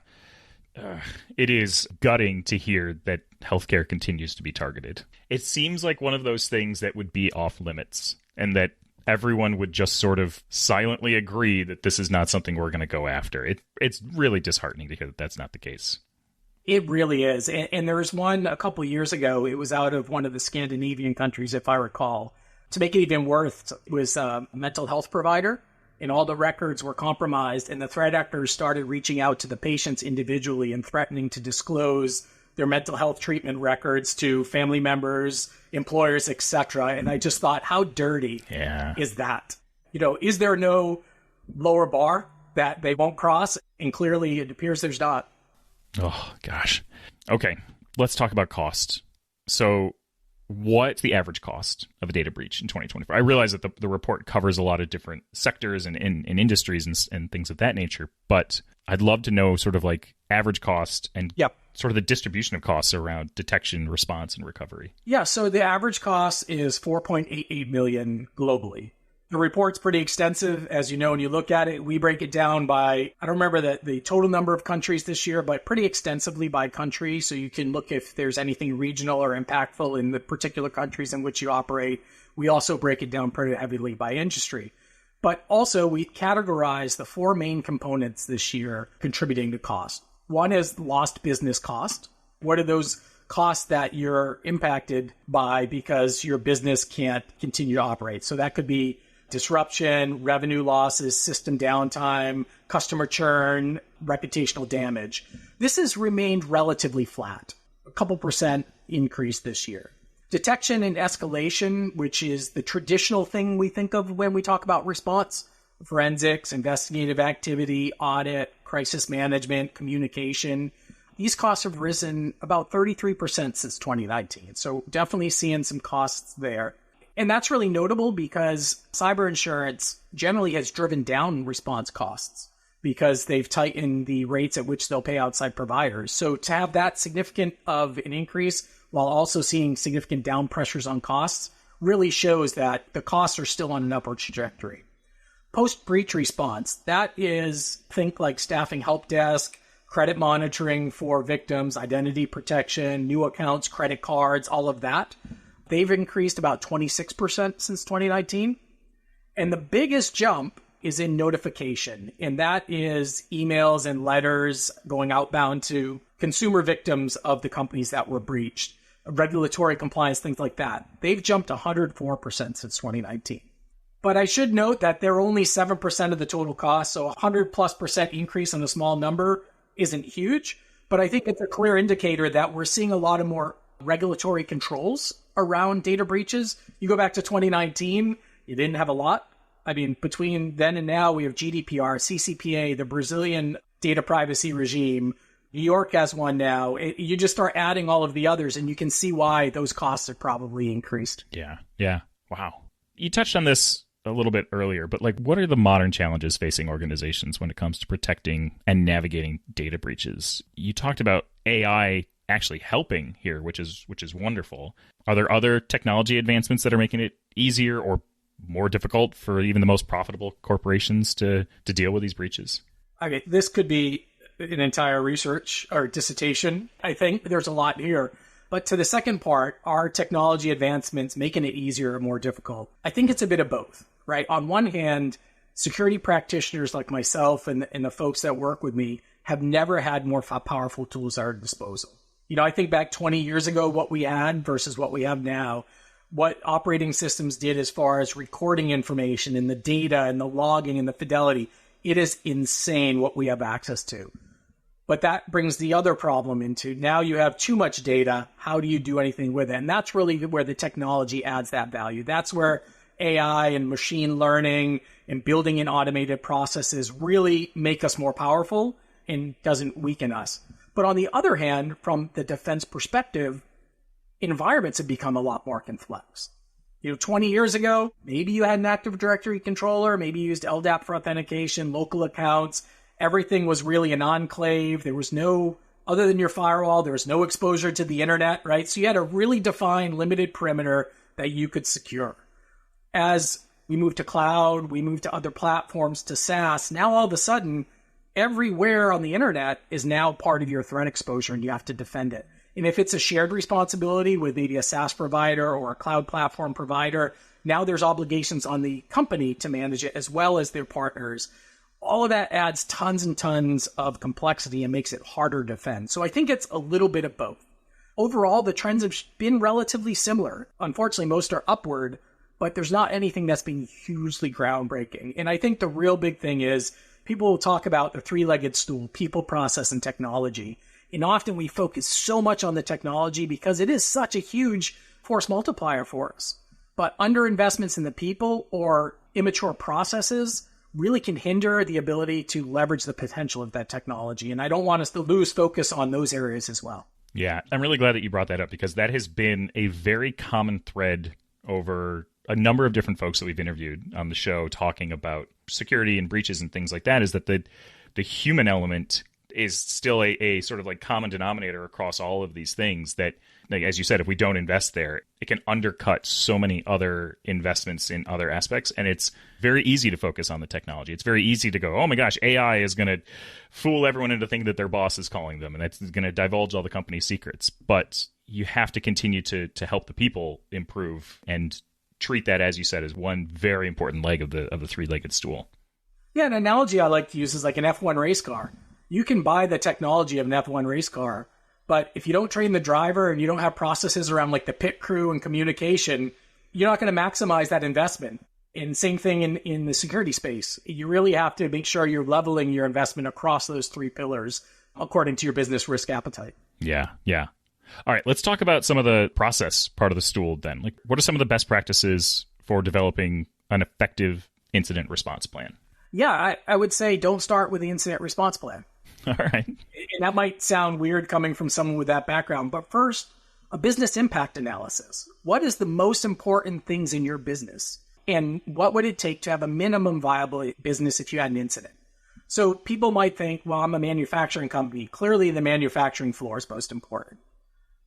S3: It is gutting to hear that healthcare continues to be targeted. It seems like one of those things that would be off limits and that everyone would just sort of silently agree that this is not something we're going to go after. It's really disheartening to hear that that's not the case.
S5: It really is. And there was one a couple of years ago. It was out of one of the Scandinavian countries, if I recall. To make it even worse, it was a mental health provider, and all the records were compromised, and the threat actors started reaching out to the patients individually and threatening to disclose their mental health treatment records to family members, employers, etc. And I just thought, how dirty is that? You know, is there no lower bar that they won't cross? And clearly it appears there's not.
S3: Oh, gosh. Okay, let's talk about cost. So what's the average cost of a data breach in 2024? I realize that the report covers a lot of different sectors and industries and things of that nature, but I'd love to know sort of like average cost and sort of the distribution of costs around detection, response, and recovery.
S5: Yeah, so the average cost is $4.88 million globally. The report's pretty extensive. As you know, when you look at it, we break it down by, I don't remember the total number of countries this year, but pretty extensively by country. So you can look if there's anything regional or impactful in the particular countries in which you operate. We also break it down pretty heavily by industry. But also we categorize the four main components this year contributing to cost. One is lost business cost. What are those costs that you're impacted by because your business can't continue to operate? So that could be disruption, revenue losses, system downtime, customer churn, reputational damage. This has remained relatively flat, a couple % increase this year. Detection and escalation, which is the traditional thing we think of when we talk about response, forensics, investigative activity, audit, crisis management, communication. These costs have risen about 33% since 2019. So definitely seeing some costs there. And that's really notable because cyber insurance generally has driven down response costs because they've tightened the rates at which they'll pay outside providers. So to have that significant of an increase while also seeing significant down pressures on costs really shows that the costs are still on an upward trajectory. Post-breach response, that is, think like staffing help desk, credit monitoring for victims, identity protection, new accounts, credit cards, all of that. They've increased about 26% since 2019. And the biggest jump is in notification, and that is emails and letters going outbound to consumer victims of the companies that were breached, regulatory compliance, things like that. They've jumped 104% since 2019. But I should note that they're only 7% of the total cost, so 100+% increase on a small number isn't huge. But I think it's a clear indicator that we're seeing a lot of more regulatory controls around data breaches. You go back to 2019, you didn't have a lot. I mean, between then and now, we have GDPR, CCPA, the Brazilian data privacy regime. New York has one now. You just start adding all of the others, and you can see why those costs have probably increased.
S3: Yeah. Wow. You touched on this a little bit earlier, but like, what are the modern challenges facing organizations when it comes to protecting and navigating data breaches? You talked about AI actually helping here, which is wonderful. Are there other technology advancements that are making it easier or more difficult for even the most profitable corporations to deal with these breaches?
S5: Okay, this could be an entire research or dissertation. I think there's a lot here. But to the second part, are technology advancements making it easier or more difficult? I think it's a bit of both, right? On one hand, security practitioners like myself and the folks that work with me have never had more powerful tools at our disposal. You know, I think back 20 years ago, what we had versus what we have now, what operating systems did as far as recording information and the data and the logging and the fidelity. It is insane what we have access to. But that brings the other problem into now you have too much data. How do you do anything with it? And that's really where the technology adds that value. That's where AI and machine learning and building in automated processes really make us more powerful and doesn't weaken us. But on the other hand, from the defense perspective, environments have become a lot more complex. 20 years ago, maybe you had an Active Directory controller, maybe you used LDAP for authentication, local accounts. Everything was really an enclave. There was no, other than your firewall, there was no exposure to the internet, right? So you had a really defined, limited perimeter that you could secure. As we moved to cloud, we moved to other platforms, to SaaS, now all of a sudden, everywhere on the internet is now part of your threat exposure and you have to defend it. And if it's a shared responsibility with maybe a SaaS provider or a cloud platform provider, now there's obligations on the company to manage it as well as their partners. All of that adds tons and tons of complexity and makes it harder to defend. So I think it's a little bit of both. Overall, the trends have been relatively similar. Unfortunately, most are upward, but there's not anything that's been hugely groundbreaking. And I think the real big thing is people will talk about the three-legged stool, people, process, and technology. And often we focus so much on the technology because it is such a huge force multiplier for us. But underinvestments in the people or immature processes really can hinder the ability to leverage the potential of that technology. And I don't want us to lose focus on those areas as well.
S3: Yeah, I'm really glad that you brought that up because that has been a very common thread over a number of different folks that we've interviewed on the show talking about security and breaches and things like that, is that the human element is still a sort of like common denominator across all of these things that, like, as you said, if we don't invest there, it can undercut so many other investments in other aspects. And it's very easy to focus on the technology. It's very easy to go, oh my gosh, AI is going to fool everyone into thinking that their boss is calling them and that's going to divulge all the company's secrets. But you have to continue to help the people improve and treat that, as you said, as one very important leg of the three-legged stool.
S5: Yeah, an analogy I like to use is like an F1 race car. You can buy the technology of an F1 race car, but if you don't train the driver and you don't have processes around like the pit crew and communication, you're not going to maximize that investment. And same thing in the security space. You really have to make sure you're leveling your investment across those three pillars according to your business risk appetite.
S3: Yeah. All right, let's talk about some of the process part of the stool then. Like, what are some of the best practices for developing an effective incident response plan?
S5: Yeah, I would say don't start with the incident response plan.
S3: All right.
S5: And that might sound weird coming from someone with that background, but first, a business impact analysis. What is the most important things in your business? And what would it take to have a minimum viable business if you had an incident? So people might think, well, I'm a manufacturing company. Clearly, the manufacturing floor is most important.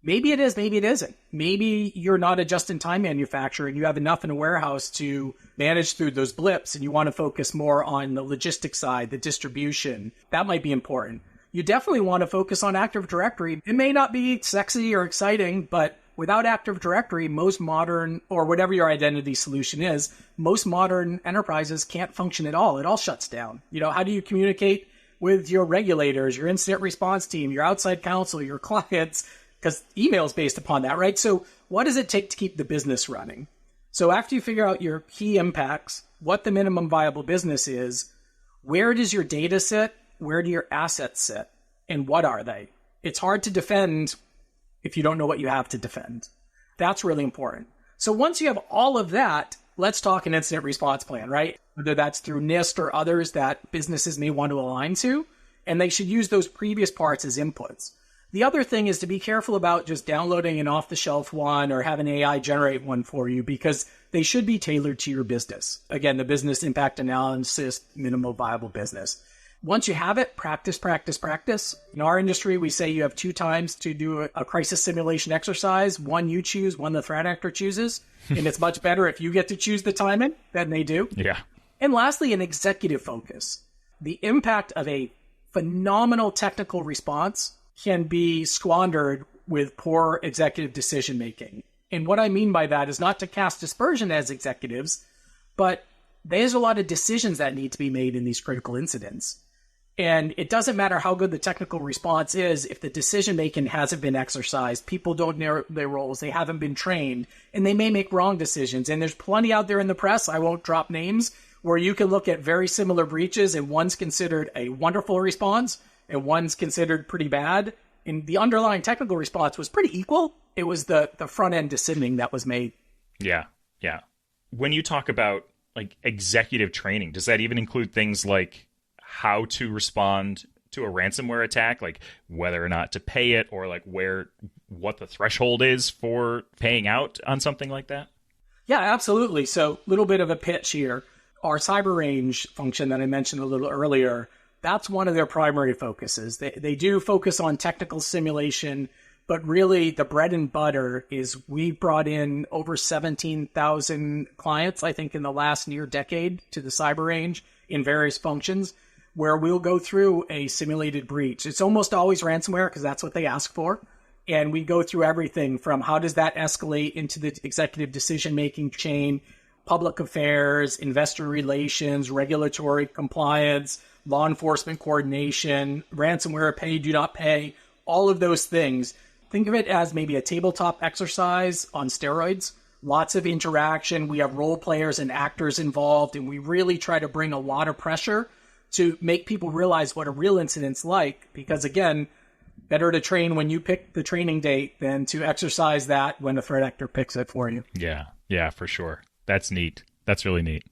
S5: Maybe it is, maybe it isn't. Maybe you're not a just-in-time manufacturer and you have enough in a warehouse to manage through those blips and you want to focus more on the logistics side, the distribution. That might be important. You definitely want to focus on Active Directory. It may not be sexy or exciting, but without Active Directory, most modern, or whatever your identity solution is, most modern enterprises can't function at all. It all shuts down. How do you communicate with your regulators, your incident response team, your outside counsel, your clients? Because email is based upon that, right? So what does it take to keep the business running? So after you figure out your key impacts, what the minimum viable business is, where does your data sit? Where do your assets sit? And what are they? It's hard to defend if you don't know what you have to defend. That's really important. So once you have all of that, let's talk an incident response plan, right? Whether that's through NIST or others that businesses may want to align to, and they should use those previous parts as inputs. The other thing is to be careful about just downloading an off-the-shelf one or having AI generate one for you, because they should be tailored to your business. Again, the business impact analysis, minimal viable business. Once you have it, practice, practice, practice. In our industry, we say you have 2 times to do a crisis simulation exercise. One you choose, one the threat actor chooses. And it's much better if you get to choose the timing than they do.
S3: Yeah.
S5: And lastly, an executive focus. The impact of a phenomenal technical response can be squandered with poor executive decision making. And what I mean by that is not to cast dispersion as executives, but there's a lot of decisions that need to be made in these critical incidents. And it doesn't matter how good the technical response is if the decision making hasn't been exercised, people don't know their roles, they haven't been trained, and they may make wrong decisions. And there's plenty out there in the press, I won't drop names, where you can look at very similar breaches and one's considered a wonderful response and one's considered pretty bad. And the underlying technical response was pretty equal. It was the front end decisioning that was made.
S3: Yeah. When you talk about like executive training, does that even include things like how to respond to a ransomware attack, like whether or not to pay it, or like what the threshold is for paying out on something like that?
S5: Yeah, absolutely. So a little bit of a pitch here. Our cyber range function that I mentioned a little earlier, that's one of their primary focuses. They do focus on technical simulation, but really the bread and butter is we brought in over 17,000 clients, I think, in the last near decade to the cyber range in various functions, where we'll go through a simulated breach. It's almost always ransomware because that's what they ask for. And we go through everything from how does that escalate into the executive decision-making chain, public affairs, investor relations, regulatory compliance, law enforcement coordination, ransomware pay, do not pay, all of those things. Think of it as maybe a tabletop exercise on steroids. Lots of interaction. We have role players and actors involved, and we really try to bring a lot of pressure to make people realize what a real incident's like. Because again, better to train when you pick the training date than to exercise that when a threat actor picks it for you.
S3: Yeah, for sure. That's neat. That's really neat.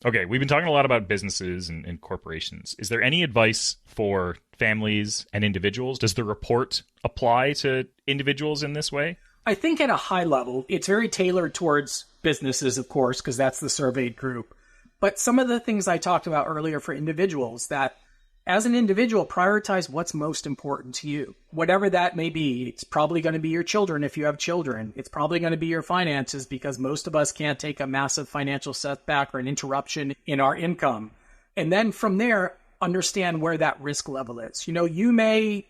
S3: Okay, we've been talking a lot about businesses and corporations. Is there any advice for families and individuals? Does the report apply to individuals in this way?
S5: I think at a high level, it's very tailored towards businesses, of course, because that's the surveyed group. But some of the things I talked about earlier for individuals, that as an individual, prioritize what's most important to you. Whatever that may be, it's probably going to be your children if you have children. It's probably going to be your finances, because most of us can't take a massive financial setback or an interruption in our income. And then from there, understand where that risk level is. You may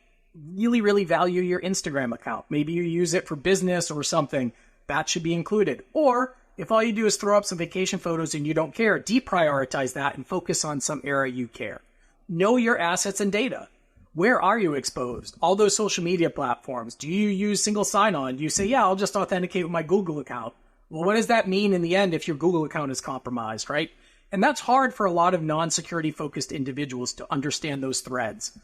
S5: really, really value your Instagram account. Maybe you use it for business or something. That should be included. Or if all you do is throw up some vacation photos and you don't care, deprioritize that and focus on some area you care. Know your assets and data. Where are you exposed? All those social media platforms. Do you use single sign-on? Do you say, yeah, I'll just authenticate with my Google account? Well, what does that mean in the end if your Google account is compromised, right? And that's hard for a lot of non-security focused individuals to understand those threads.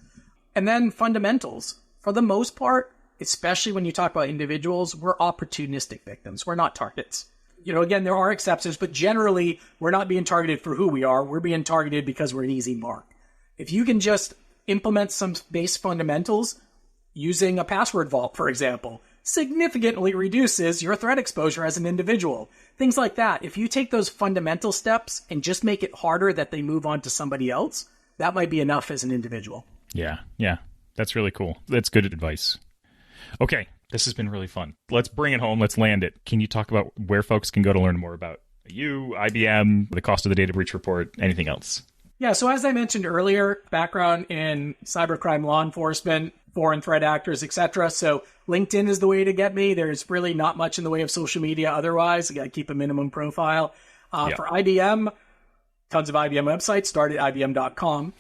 S5: And then fundamentals. For the most part, especially when you talk about individuals, we're opportunistic victims. We're not targets. Again, there are exceptions, but generally, we're not being targeted for who we are. We're being targeted because we're an easy mark. If you can just implement some base fundamentals using a password vault, for example, significantly reduces your threat exposure as an individual. Things like that. If you take those fundamental steps and just make it harder that they move on to somebody else, that might be enough as an individual.
S3: Yeah. That's really cool. That's good advice. Okay, this has been really fun. Let's bring it home. Let's land it. Can you talk about where folks can go to learn more about you, IBM, the cost of the data breach report, anything else?
S5: Yeah, so as I mentioned earlier, background in cybercrime law enforcement, foreign threat actors, etc. So LinkedIn is the way to get me. There's really not much in the way of social media otherwise. You got to keep a minimum profile. For IBM, tons of IBM websites. Start at IBM.com.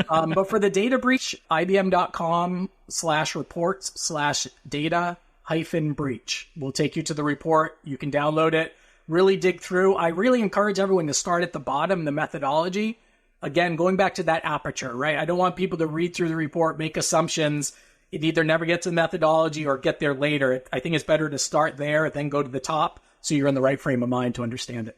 S5: But for the data breach, IBM.com/reports/data-breach will take you to the report. You can download it, really dig through. I really encourage everyone to start at the bottom, the methodology. Again, going back to that aperture, right? I don't want people to read through the report, make assumptions. It either never gets to the methodology or get there later. I think it's better to start there and then go to the top so you're in the right frame of mind to understand it.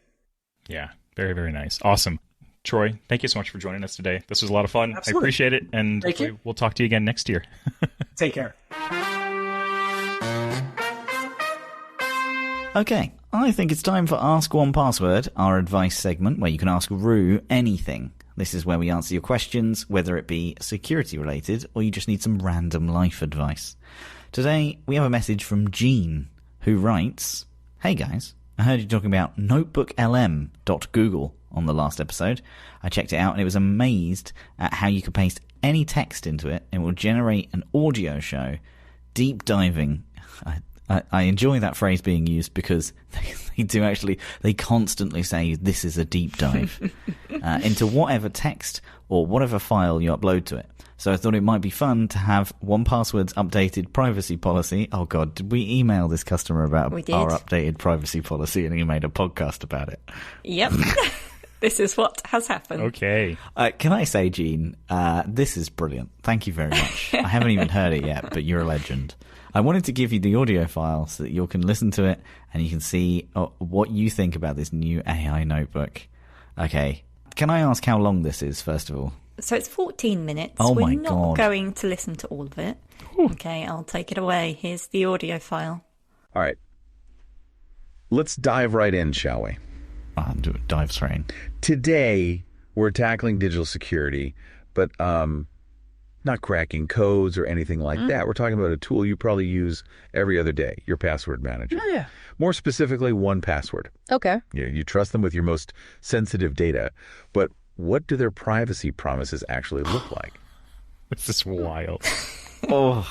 S3: Yeah, very, very nice. Awesome. Troy, thank you so much for joining us today. This was a lot of fun.
S5: Absolutely.
S3: I appreciate it. And we'll talk to you again next year.
S5: Take care.
S4: Okay, I think it's time for Ask One Password, our advice segment where you can ask Roo anything. This is where we answer your questions, whether it be security related or you just need some random life advice. Today, we have a message from Jean, who writes, "Hey guys, I heard you talking about notebooklm.google on the last episode. I checked it out and it was amazed at how you could paste any text into it and it will generate an audio show. Deep diving." I enjoy that phrase being used because they constantly say this is a deep dive into whatever text or whatever file you upload to it. So I thought it might be fun to have 1Password's updated privacy policy. Oh God, did we email this customer about our updated privacy policy and he made a podcast about it?
S1: Yep. This is what has happened.
S3: Okay.
S4: Can I say, Jean, this is brilliant. Thank you very much. I haven't even heard it yet, but you're a legend. I wanted to give you the audio file so that you can listen to it and you can see what you think about this new AI notebook. Okay. Can I ask how long this is, first of all?
S1: So it's 14 minutes.
S4: Oh my
S1: God. We're not going to listen to all of it. Ooh. Okay, I'll take it away. Here's the audio file.
S6: All right. Let's dive right in, shall we?
S4: Dive straight in.
S6: Today, we're tackling digital security, but not cracking codes or anything like that. We're talking about a tool you probably use every other day, your password manager.
S2: Yeah.
S6: More specifically, 1Password.
S2: Okay.
S6: You trust them with your most sensitive data, but what do their privacy promises actually look like?
S3: This is wild.
S4: Oh,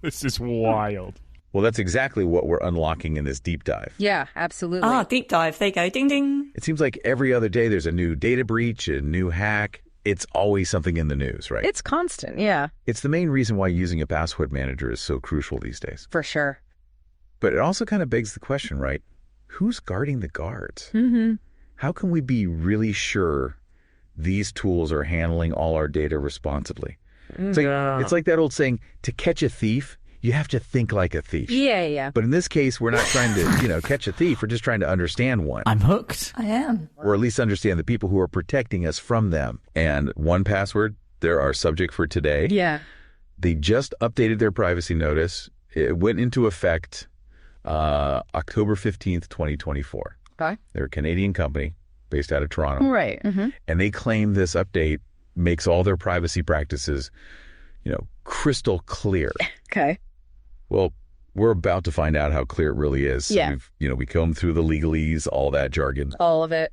S3: this is wild.
S6: Well, that's exactly what we're unlocking in this deep dive.
S2: Yeah, absolutely.
S1: Deep dive. There you go. Ding, ding.
S6: It seems like every other day there's a new data breach, a new hack. It's always something in the news, right?
S2: It's constant, yeah.
S6: It's the main reason why using a password manager is so crucial these days.
S2: For sure.
S6: But it also kind of begs the question, right? Who's guarding the guards?
S2: Mm-hmm.
S6: How can we be really sure these tools are handling all our data responsibly? It's like that old saying, to catch a thief, you have to think like a thief.
S2: Yeah.
S6: But in this case, we're not trying to, catch a thief. We're just trying to understand one.
S4: I'm hooked.
S1: I am.
S6: Or at least understand the people who are protecting us from them. And 1Password, they're our subject for today.
S2: Yeah.
S6: They just updated their privacy notice. It went into effect October 15th, 2024.
S2: Okay.
S6: They're a Canadian company based out of Toronto.
S2: Right. Mm-hmm.
S6: And they claim this update makes all their privacy practices, crystal clear.
S2: Okay.
S6: Well, we're about to find out how clear it really is. So
S2: yeah.
S6: We combed through the legalese, all that jargon.
S2: All of it.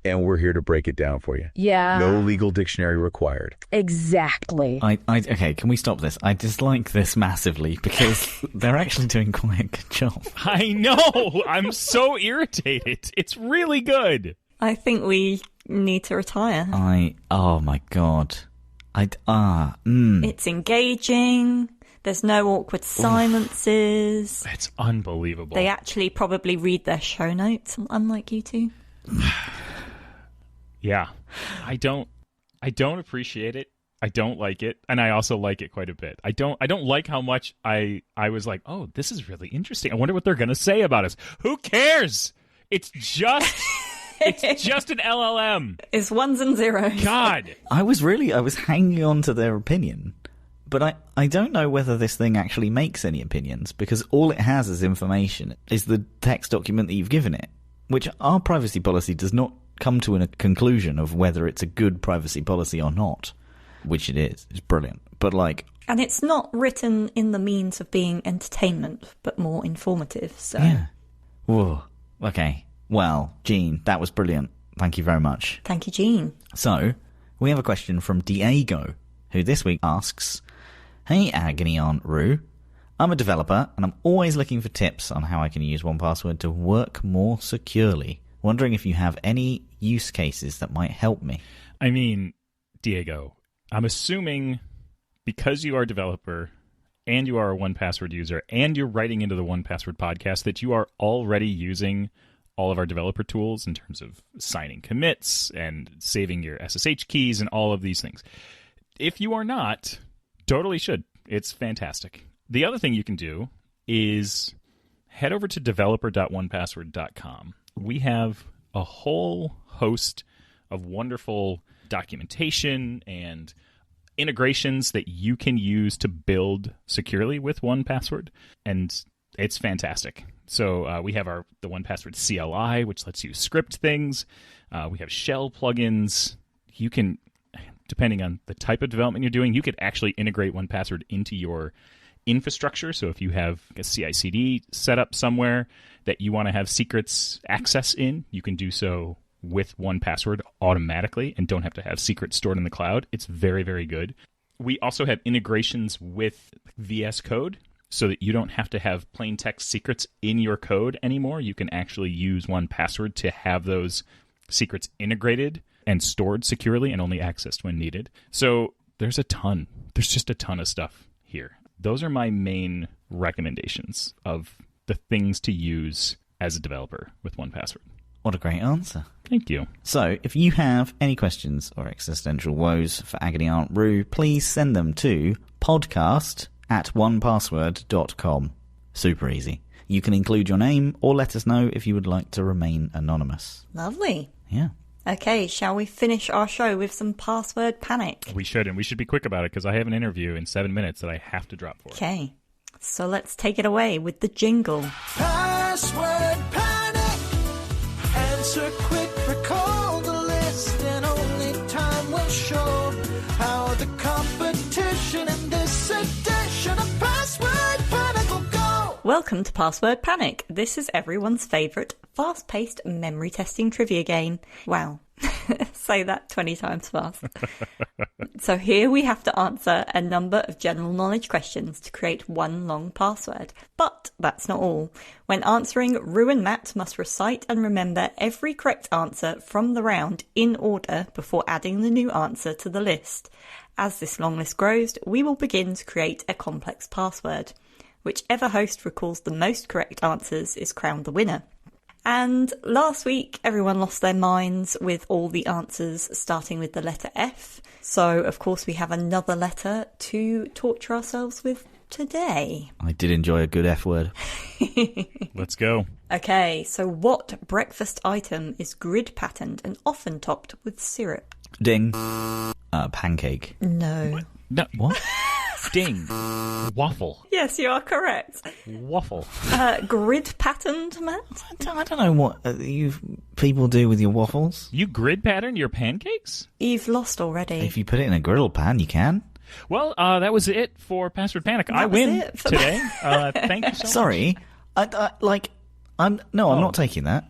S6: And we're here to break it down for you.
S2: Yeah.
S6: No legal dictionary required.
S2: Exactly.
S4: Okay, can we stop this? I dislike this massively because they're actually doing quite a good job.
S3: I know! I'm so irritated. It's really good.
S1: I think we need to retire.
S4: Oh my God.
S1: It's engaging. There's no awkward silences.
S3: It's unbelievable.
S1: They actually probably read their show notes, unlike you two.
S3: Yeah. I don't appreciate it. I don't like it, and I also like it quite a bit. I don't like how much I was like, oh, this is really interesting. I wonder what they're going to say about us. Who cares? It's just an LLM.
S1: It's ones and zeros.
S3: God.
S4: I was hanging on to their opinion. But I don't know whether this thing actually makes any opinions, because all it has as information is the text document that you've given it, which our privacy policy does not come to a conclusion of whether it's a good privacy policy or not, which it is. It's brilliant. But
S1: and it's not written in the means of being entertainment, but more informative. So
S4: yeah. Whoa. Okay. Well, Jean, that was brilliant. Thank you very much.
S1: Thank you, Jean.
S4: So, we have a question from Diego, who this week asks, "Hey, Agony Aunt Roo. I'm a developer, and I'm always looking for tips on how I can use 1Password to work more securely. Wondering if you have any use cases that might help me.
S3: I mean, Diego, I'm assuming because you are a developer and you are a 1Password user and you're writing into the 1Password podcast that you are already using all of our developer tools in terms of signing commits and saving your SSH keys and all of these things. If you are not, totally should. It's fantastic. The other thing you can do is head over to developer.1password.com. We have a whole host of wonderful documentation and integrations that you can use to build securely with 1Password, and it's fantastic. So we have the 1Password CLI, which lets you script things. We have shell plugins. You can, depending on the type of development you're doing, you could actually integrate 1Password into your infrastructure. So if you have a CI/CD set up somewhere that you want to have secrets access in, you can do so with 1Password automatically and don't have to have secrets stored in the cloud. It's very, very good. We also have integrations with VS Code so that you don't have to have plain text secrets in your code anymore. You can actually use 1Password to have those secrets integrated and stored securely and only accessed when needed. So there's just a ton of stuff here. Those are my main recommendations of the things to use as a developer with 1Password.
S4: What a great answer.
S3: Thank you.
S4: So, if you have any questions or existential woes for Agony Aunt Roo, please send them to podcast@onepassword.com. Super easy. You can include your name or let us know if you would like to remain anonymous.
S1: Lovely.
S4: Yeah.
S1: Okay, shall we finish our show with some password panic?
S3: We should, and we should be quick about it because I have an interview in 7 minutes that I have to drop for.
S1: Okay, so let's take it away with the jingle.
S7: Password panic. Answer quick, recall the list, and only time will show how the competition in this edition of Password Panic will go.
S1: Welcome to Password Panic. This is everyone's favourite fast-paced memory testing trivia game. Wow. Say that 20 times fast. So here we have to answer a number of general knowledge questions to create one long password. But that's not all. When answering, Roo and Matt must recite and remember every correct answer from the round in order before adding the new answer to the list. As this long list grows, we will begin to create a complex password. Whichever host recalls the most correct answers is crowned the winner. And last week, everyone lost their minds with all the answers starting with the letter F. So, of course, we have another letter to torture ourselves with today.
S4: I did enjoy a good F word.
S3: Let's go.
S1: Okay, so what breakfast item is grid patterned and often topped with syrup?
S4: Ding. Pancake.
S1: No.
S3: No, what? Ding. Waffle.
S1: Yes, you are correct.
S3: Waffle.
S1: Grid patterned, Matt?
S4: I don't know what you people do with your waffles.
S3: You grid pattern your pancakes?
S1: You've lost already.
S4: If you put it in a griddle pan, you can.
S3: Well, that was it for Password Panic. I win today. Thank you so much.
S4: Sorry. I'm not taking that.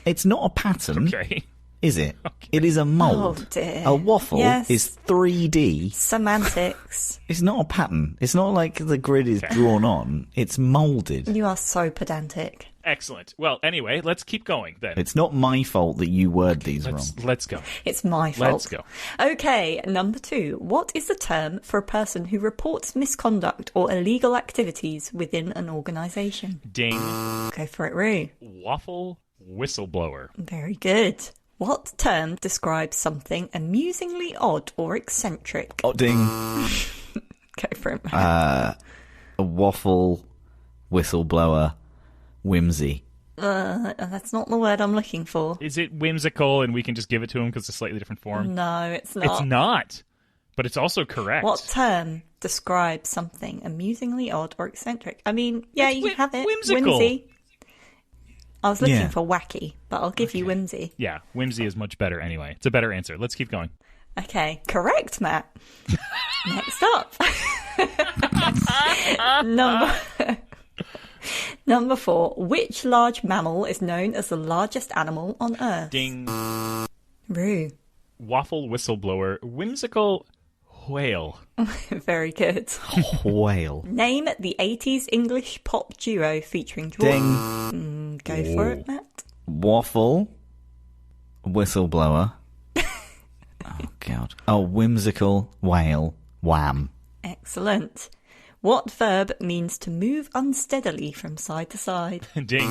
S4: It's not a pattern.
S3: Okay.
S4: Is it?
S3: Okay.
S4: It is a mould.
S1: Oh, dear.
S4: A waffle
S1: Yes.
S4: is 3D.
S1: Semantics.
S4: It's not a pattern. It's not like the grid is drawn on. It's moulded.
S1: You are so pedantic.
S3: Excellent. Well, anyway, let's keep going then.
S4: It's not my fault that you word these wrong.
S3: Let's go.
S1: It's my fault.
S3: Let's go.
S1: Okay, number 2. What is the term for a person who reports misconduct or illegal activities within an organisation?
S3: Ding.
S1: Go for it, Roo.
S3: Waffle whistleblower.
S1: Very good. What term describes something amusingly odd or eccentric?
S4: Oh, ding.
S1: Go for it, Matt.
S4: A waffle, whistleblower, whimsy.
S1: That's not the word I'm looking for.
S3: Is it whimsical and we can just give it to him because it's a slightly different form?
S1: No, it's not.
S3: It's not. But it's also correct.
S1: What term describes something amusingly odd or eccentric? I mean, yeah,
S3: It's
S1: you have it.
S3: whimsical.
S1: Whimsy. I was looking
S4: Yeah.
S1: for wacky, but I'll give you whimsy.
S3: Yeah, whimsy is much better anyway. It's a better answer. Let's keep going.
S1: Okay, correct, Matt. Next up. Number 4. Which large mammal is known as the largest animal on Earth?
S3: Ding.
S1: Roo.
S3: Waffle whistleblower. Whimsical Whale.
S1: Very good.
S4: Whale.
S1: Name the 80s English pop duo featuring George.
S4: Ding.
S1: Go for it, Matt.
S4: Waffle. Whistleblower. Oh, God. Oh, whimsical. Whale. Wham.
S1: Excellent. What verb means to move unsteadily from side to side?
S3: Ding.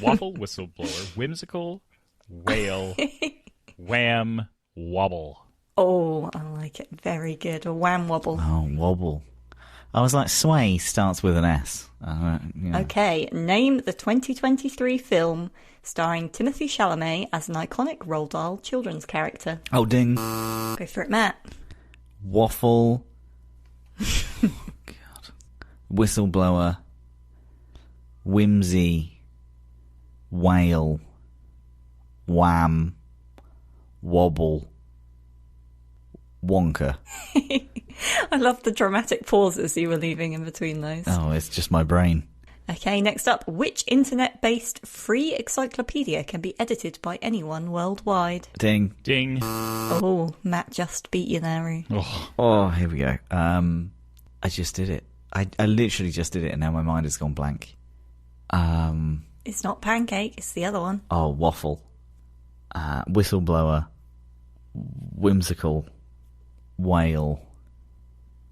S3: Waffle, whistleblower, whimsical, whale, wham, wobble.
S1: Oh, I like it. Very good. A wham wobble.
S4: Oh, wobble. I was like, sway starts with an S.
S1: Okay, name the 2023 film starring Timothée Chalamet as an iconic Roald Dahl children's character.
S4: Oh, ding.
S1: Go for it, Matt.
S4: Waffle. God. Whistleblower. Whimsy. Whale. Wham. Wobble. Wonka.
S1: I love the dramatic pauses you were leaving in between those.
S4: Oh, it's just my brain.
S1: Okay, next up. Which internet-based free encyclopedia can be edited by anyone worldwide?
S4: Ding.
S3: Ding.
S1: Oh, Matt just beat you there, Roo.
S4: Oh, here we go. I just did it. I literally just did it, and now my mind has gone blank.
S1: It's not pancake, it's the other one.
S4: Oh, waffle. Whistleblower. Whimsical. Whale.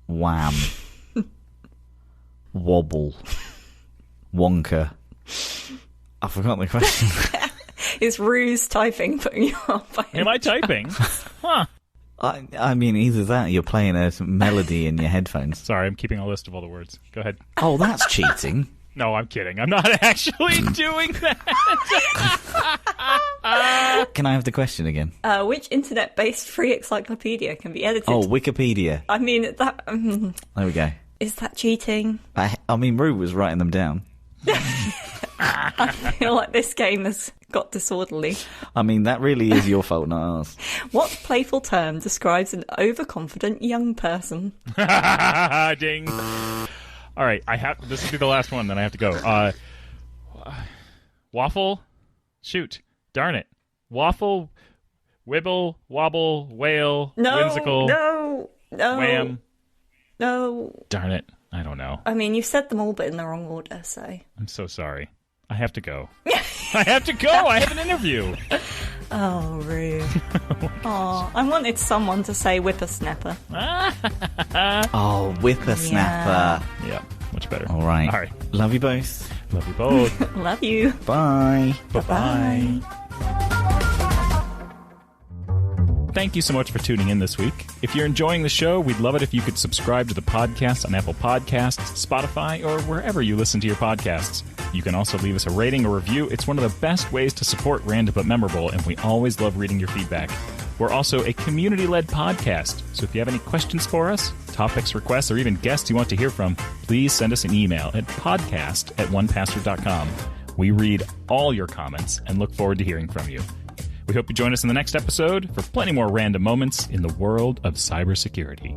S4: Wham. Wobble. Wonka. I forgot the question.
S1: It's Roo's typing putting you off.
S3: Am I typing? Huh.
S4: I mean, either that or you're playing a melody in your headphones.
S3: Sorry, I'm keeping a list of all the words. Go ahead.
S4: Oh, that's cheating.
S3: No, I'm kidding. I'm not actually doing that.
S4: Can I have the question again?
S1: Which internet-based free encyclopedia can be edited?
S4: Oh, Wikipedia.
S1: I mean, that
S4: There we go.
S1: is that cheating?
S4: I mean, Roo was writing them down.
S1: I feel like this game has got disorderly.
S4: I mean, that really is your fault, not ours.
S1: What playful term describes an overconfident young person?
S3: Ding. All right, this will be the last one, then I have to go. Waffle? Shoot. Darn it. Waffle, wibble, wobble, whale, whimsical,
S1: No.
S3: wham.
S1: No.
S3: Darn it. I don't know.
S1: I mean, you've said them all, but in the wrong order, so.
S3: I'm so sorry. I have to go. I have to go. I have an interview.
S1: Oh, Roo. Oh, I wanted someone to say whippersnapper.
S4: Oh, whippersnapper.
S3: Yeah, much better.
S4: All right.
S3: All right.
S4: Love you both.
S3: Love you both.
S1: Love you.
S4: Bye.
S3: Bye-bye. Thank you so much for tuning in this week. If you're enjoying the show, we'd love it if you could subscribe to the podcast on Apple Podcasts, Spotify, or wherever you listen to your podcasts. You can also leave us a rating or review. It's one of the best ways to support Random But Memorable, and we always love reading your feedback. We're also a community-led podcast, so if you have any questions for us, topics, requests, or even guests you want to hear from, please send us an email at podcast@onepassword.com. We read all your comments and look forward to hearing from you. We hope you join us in the next episode for plenty more random moments in the world of cybersecurity.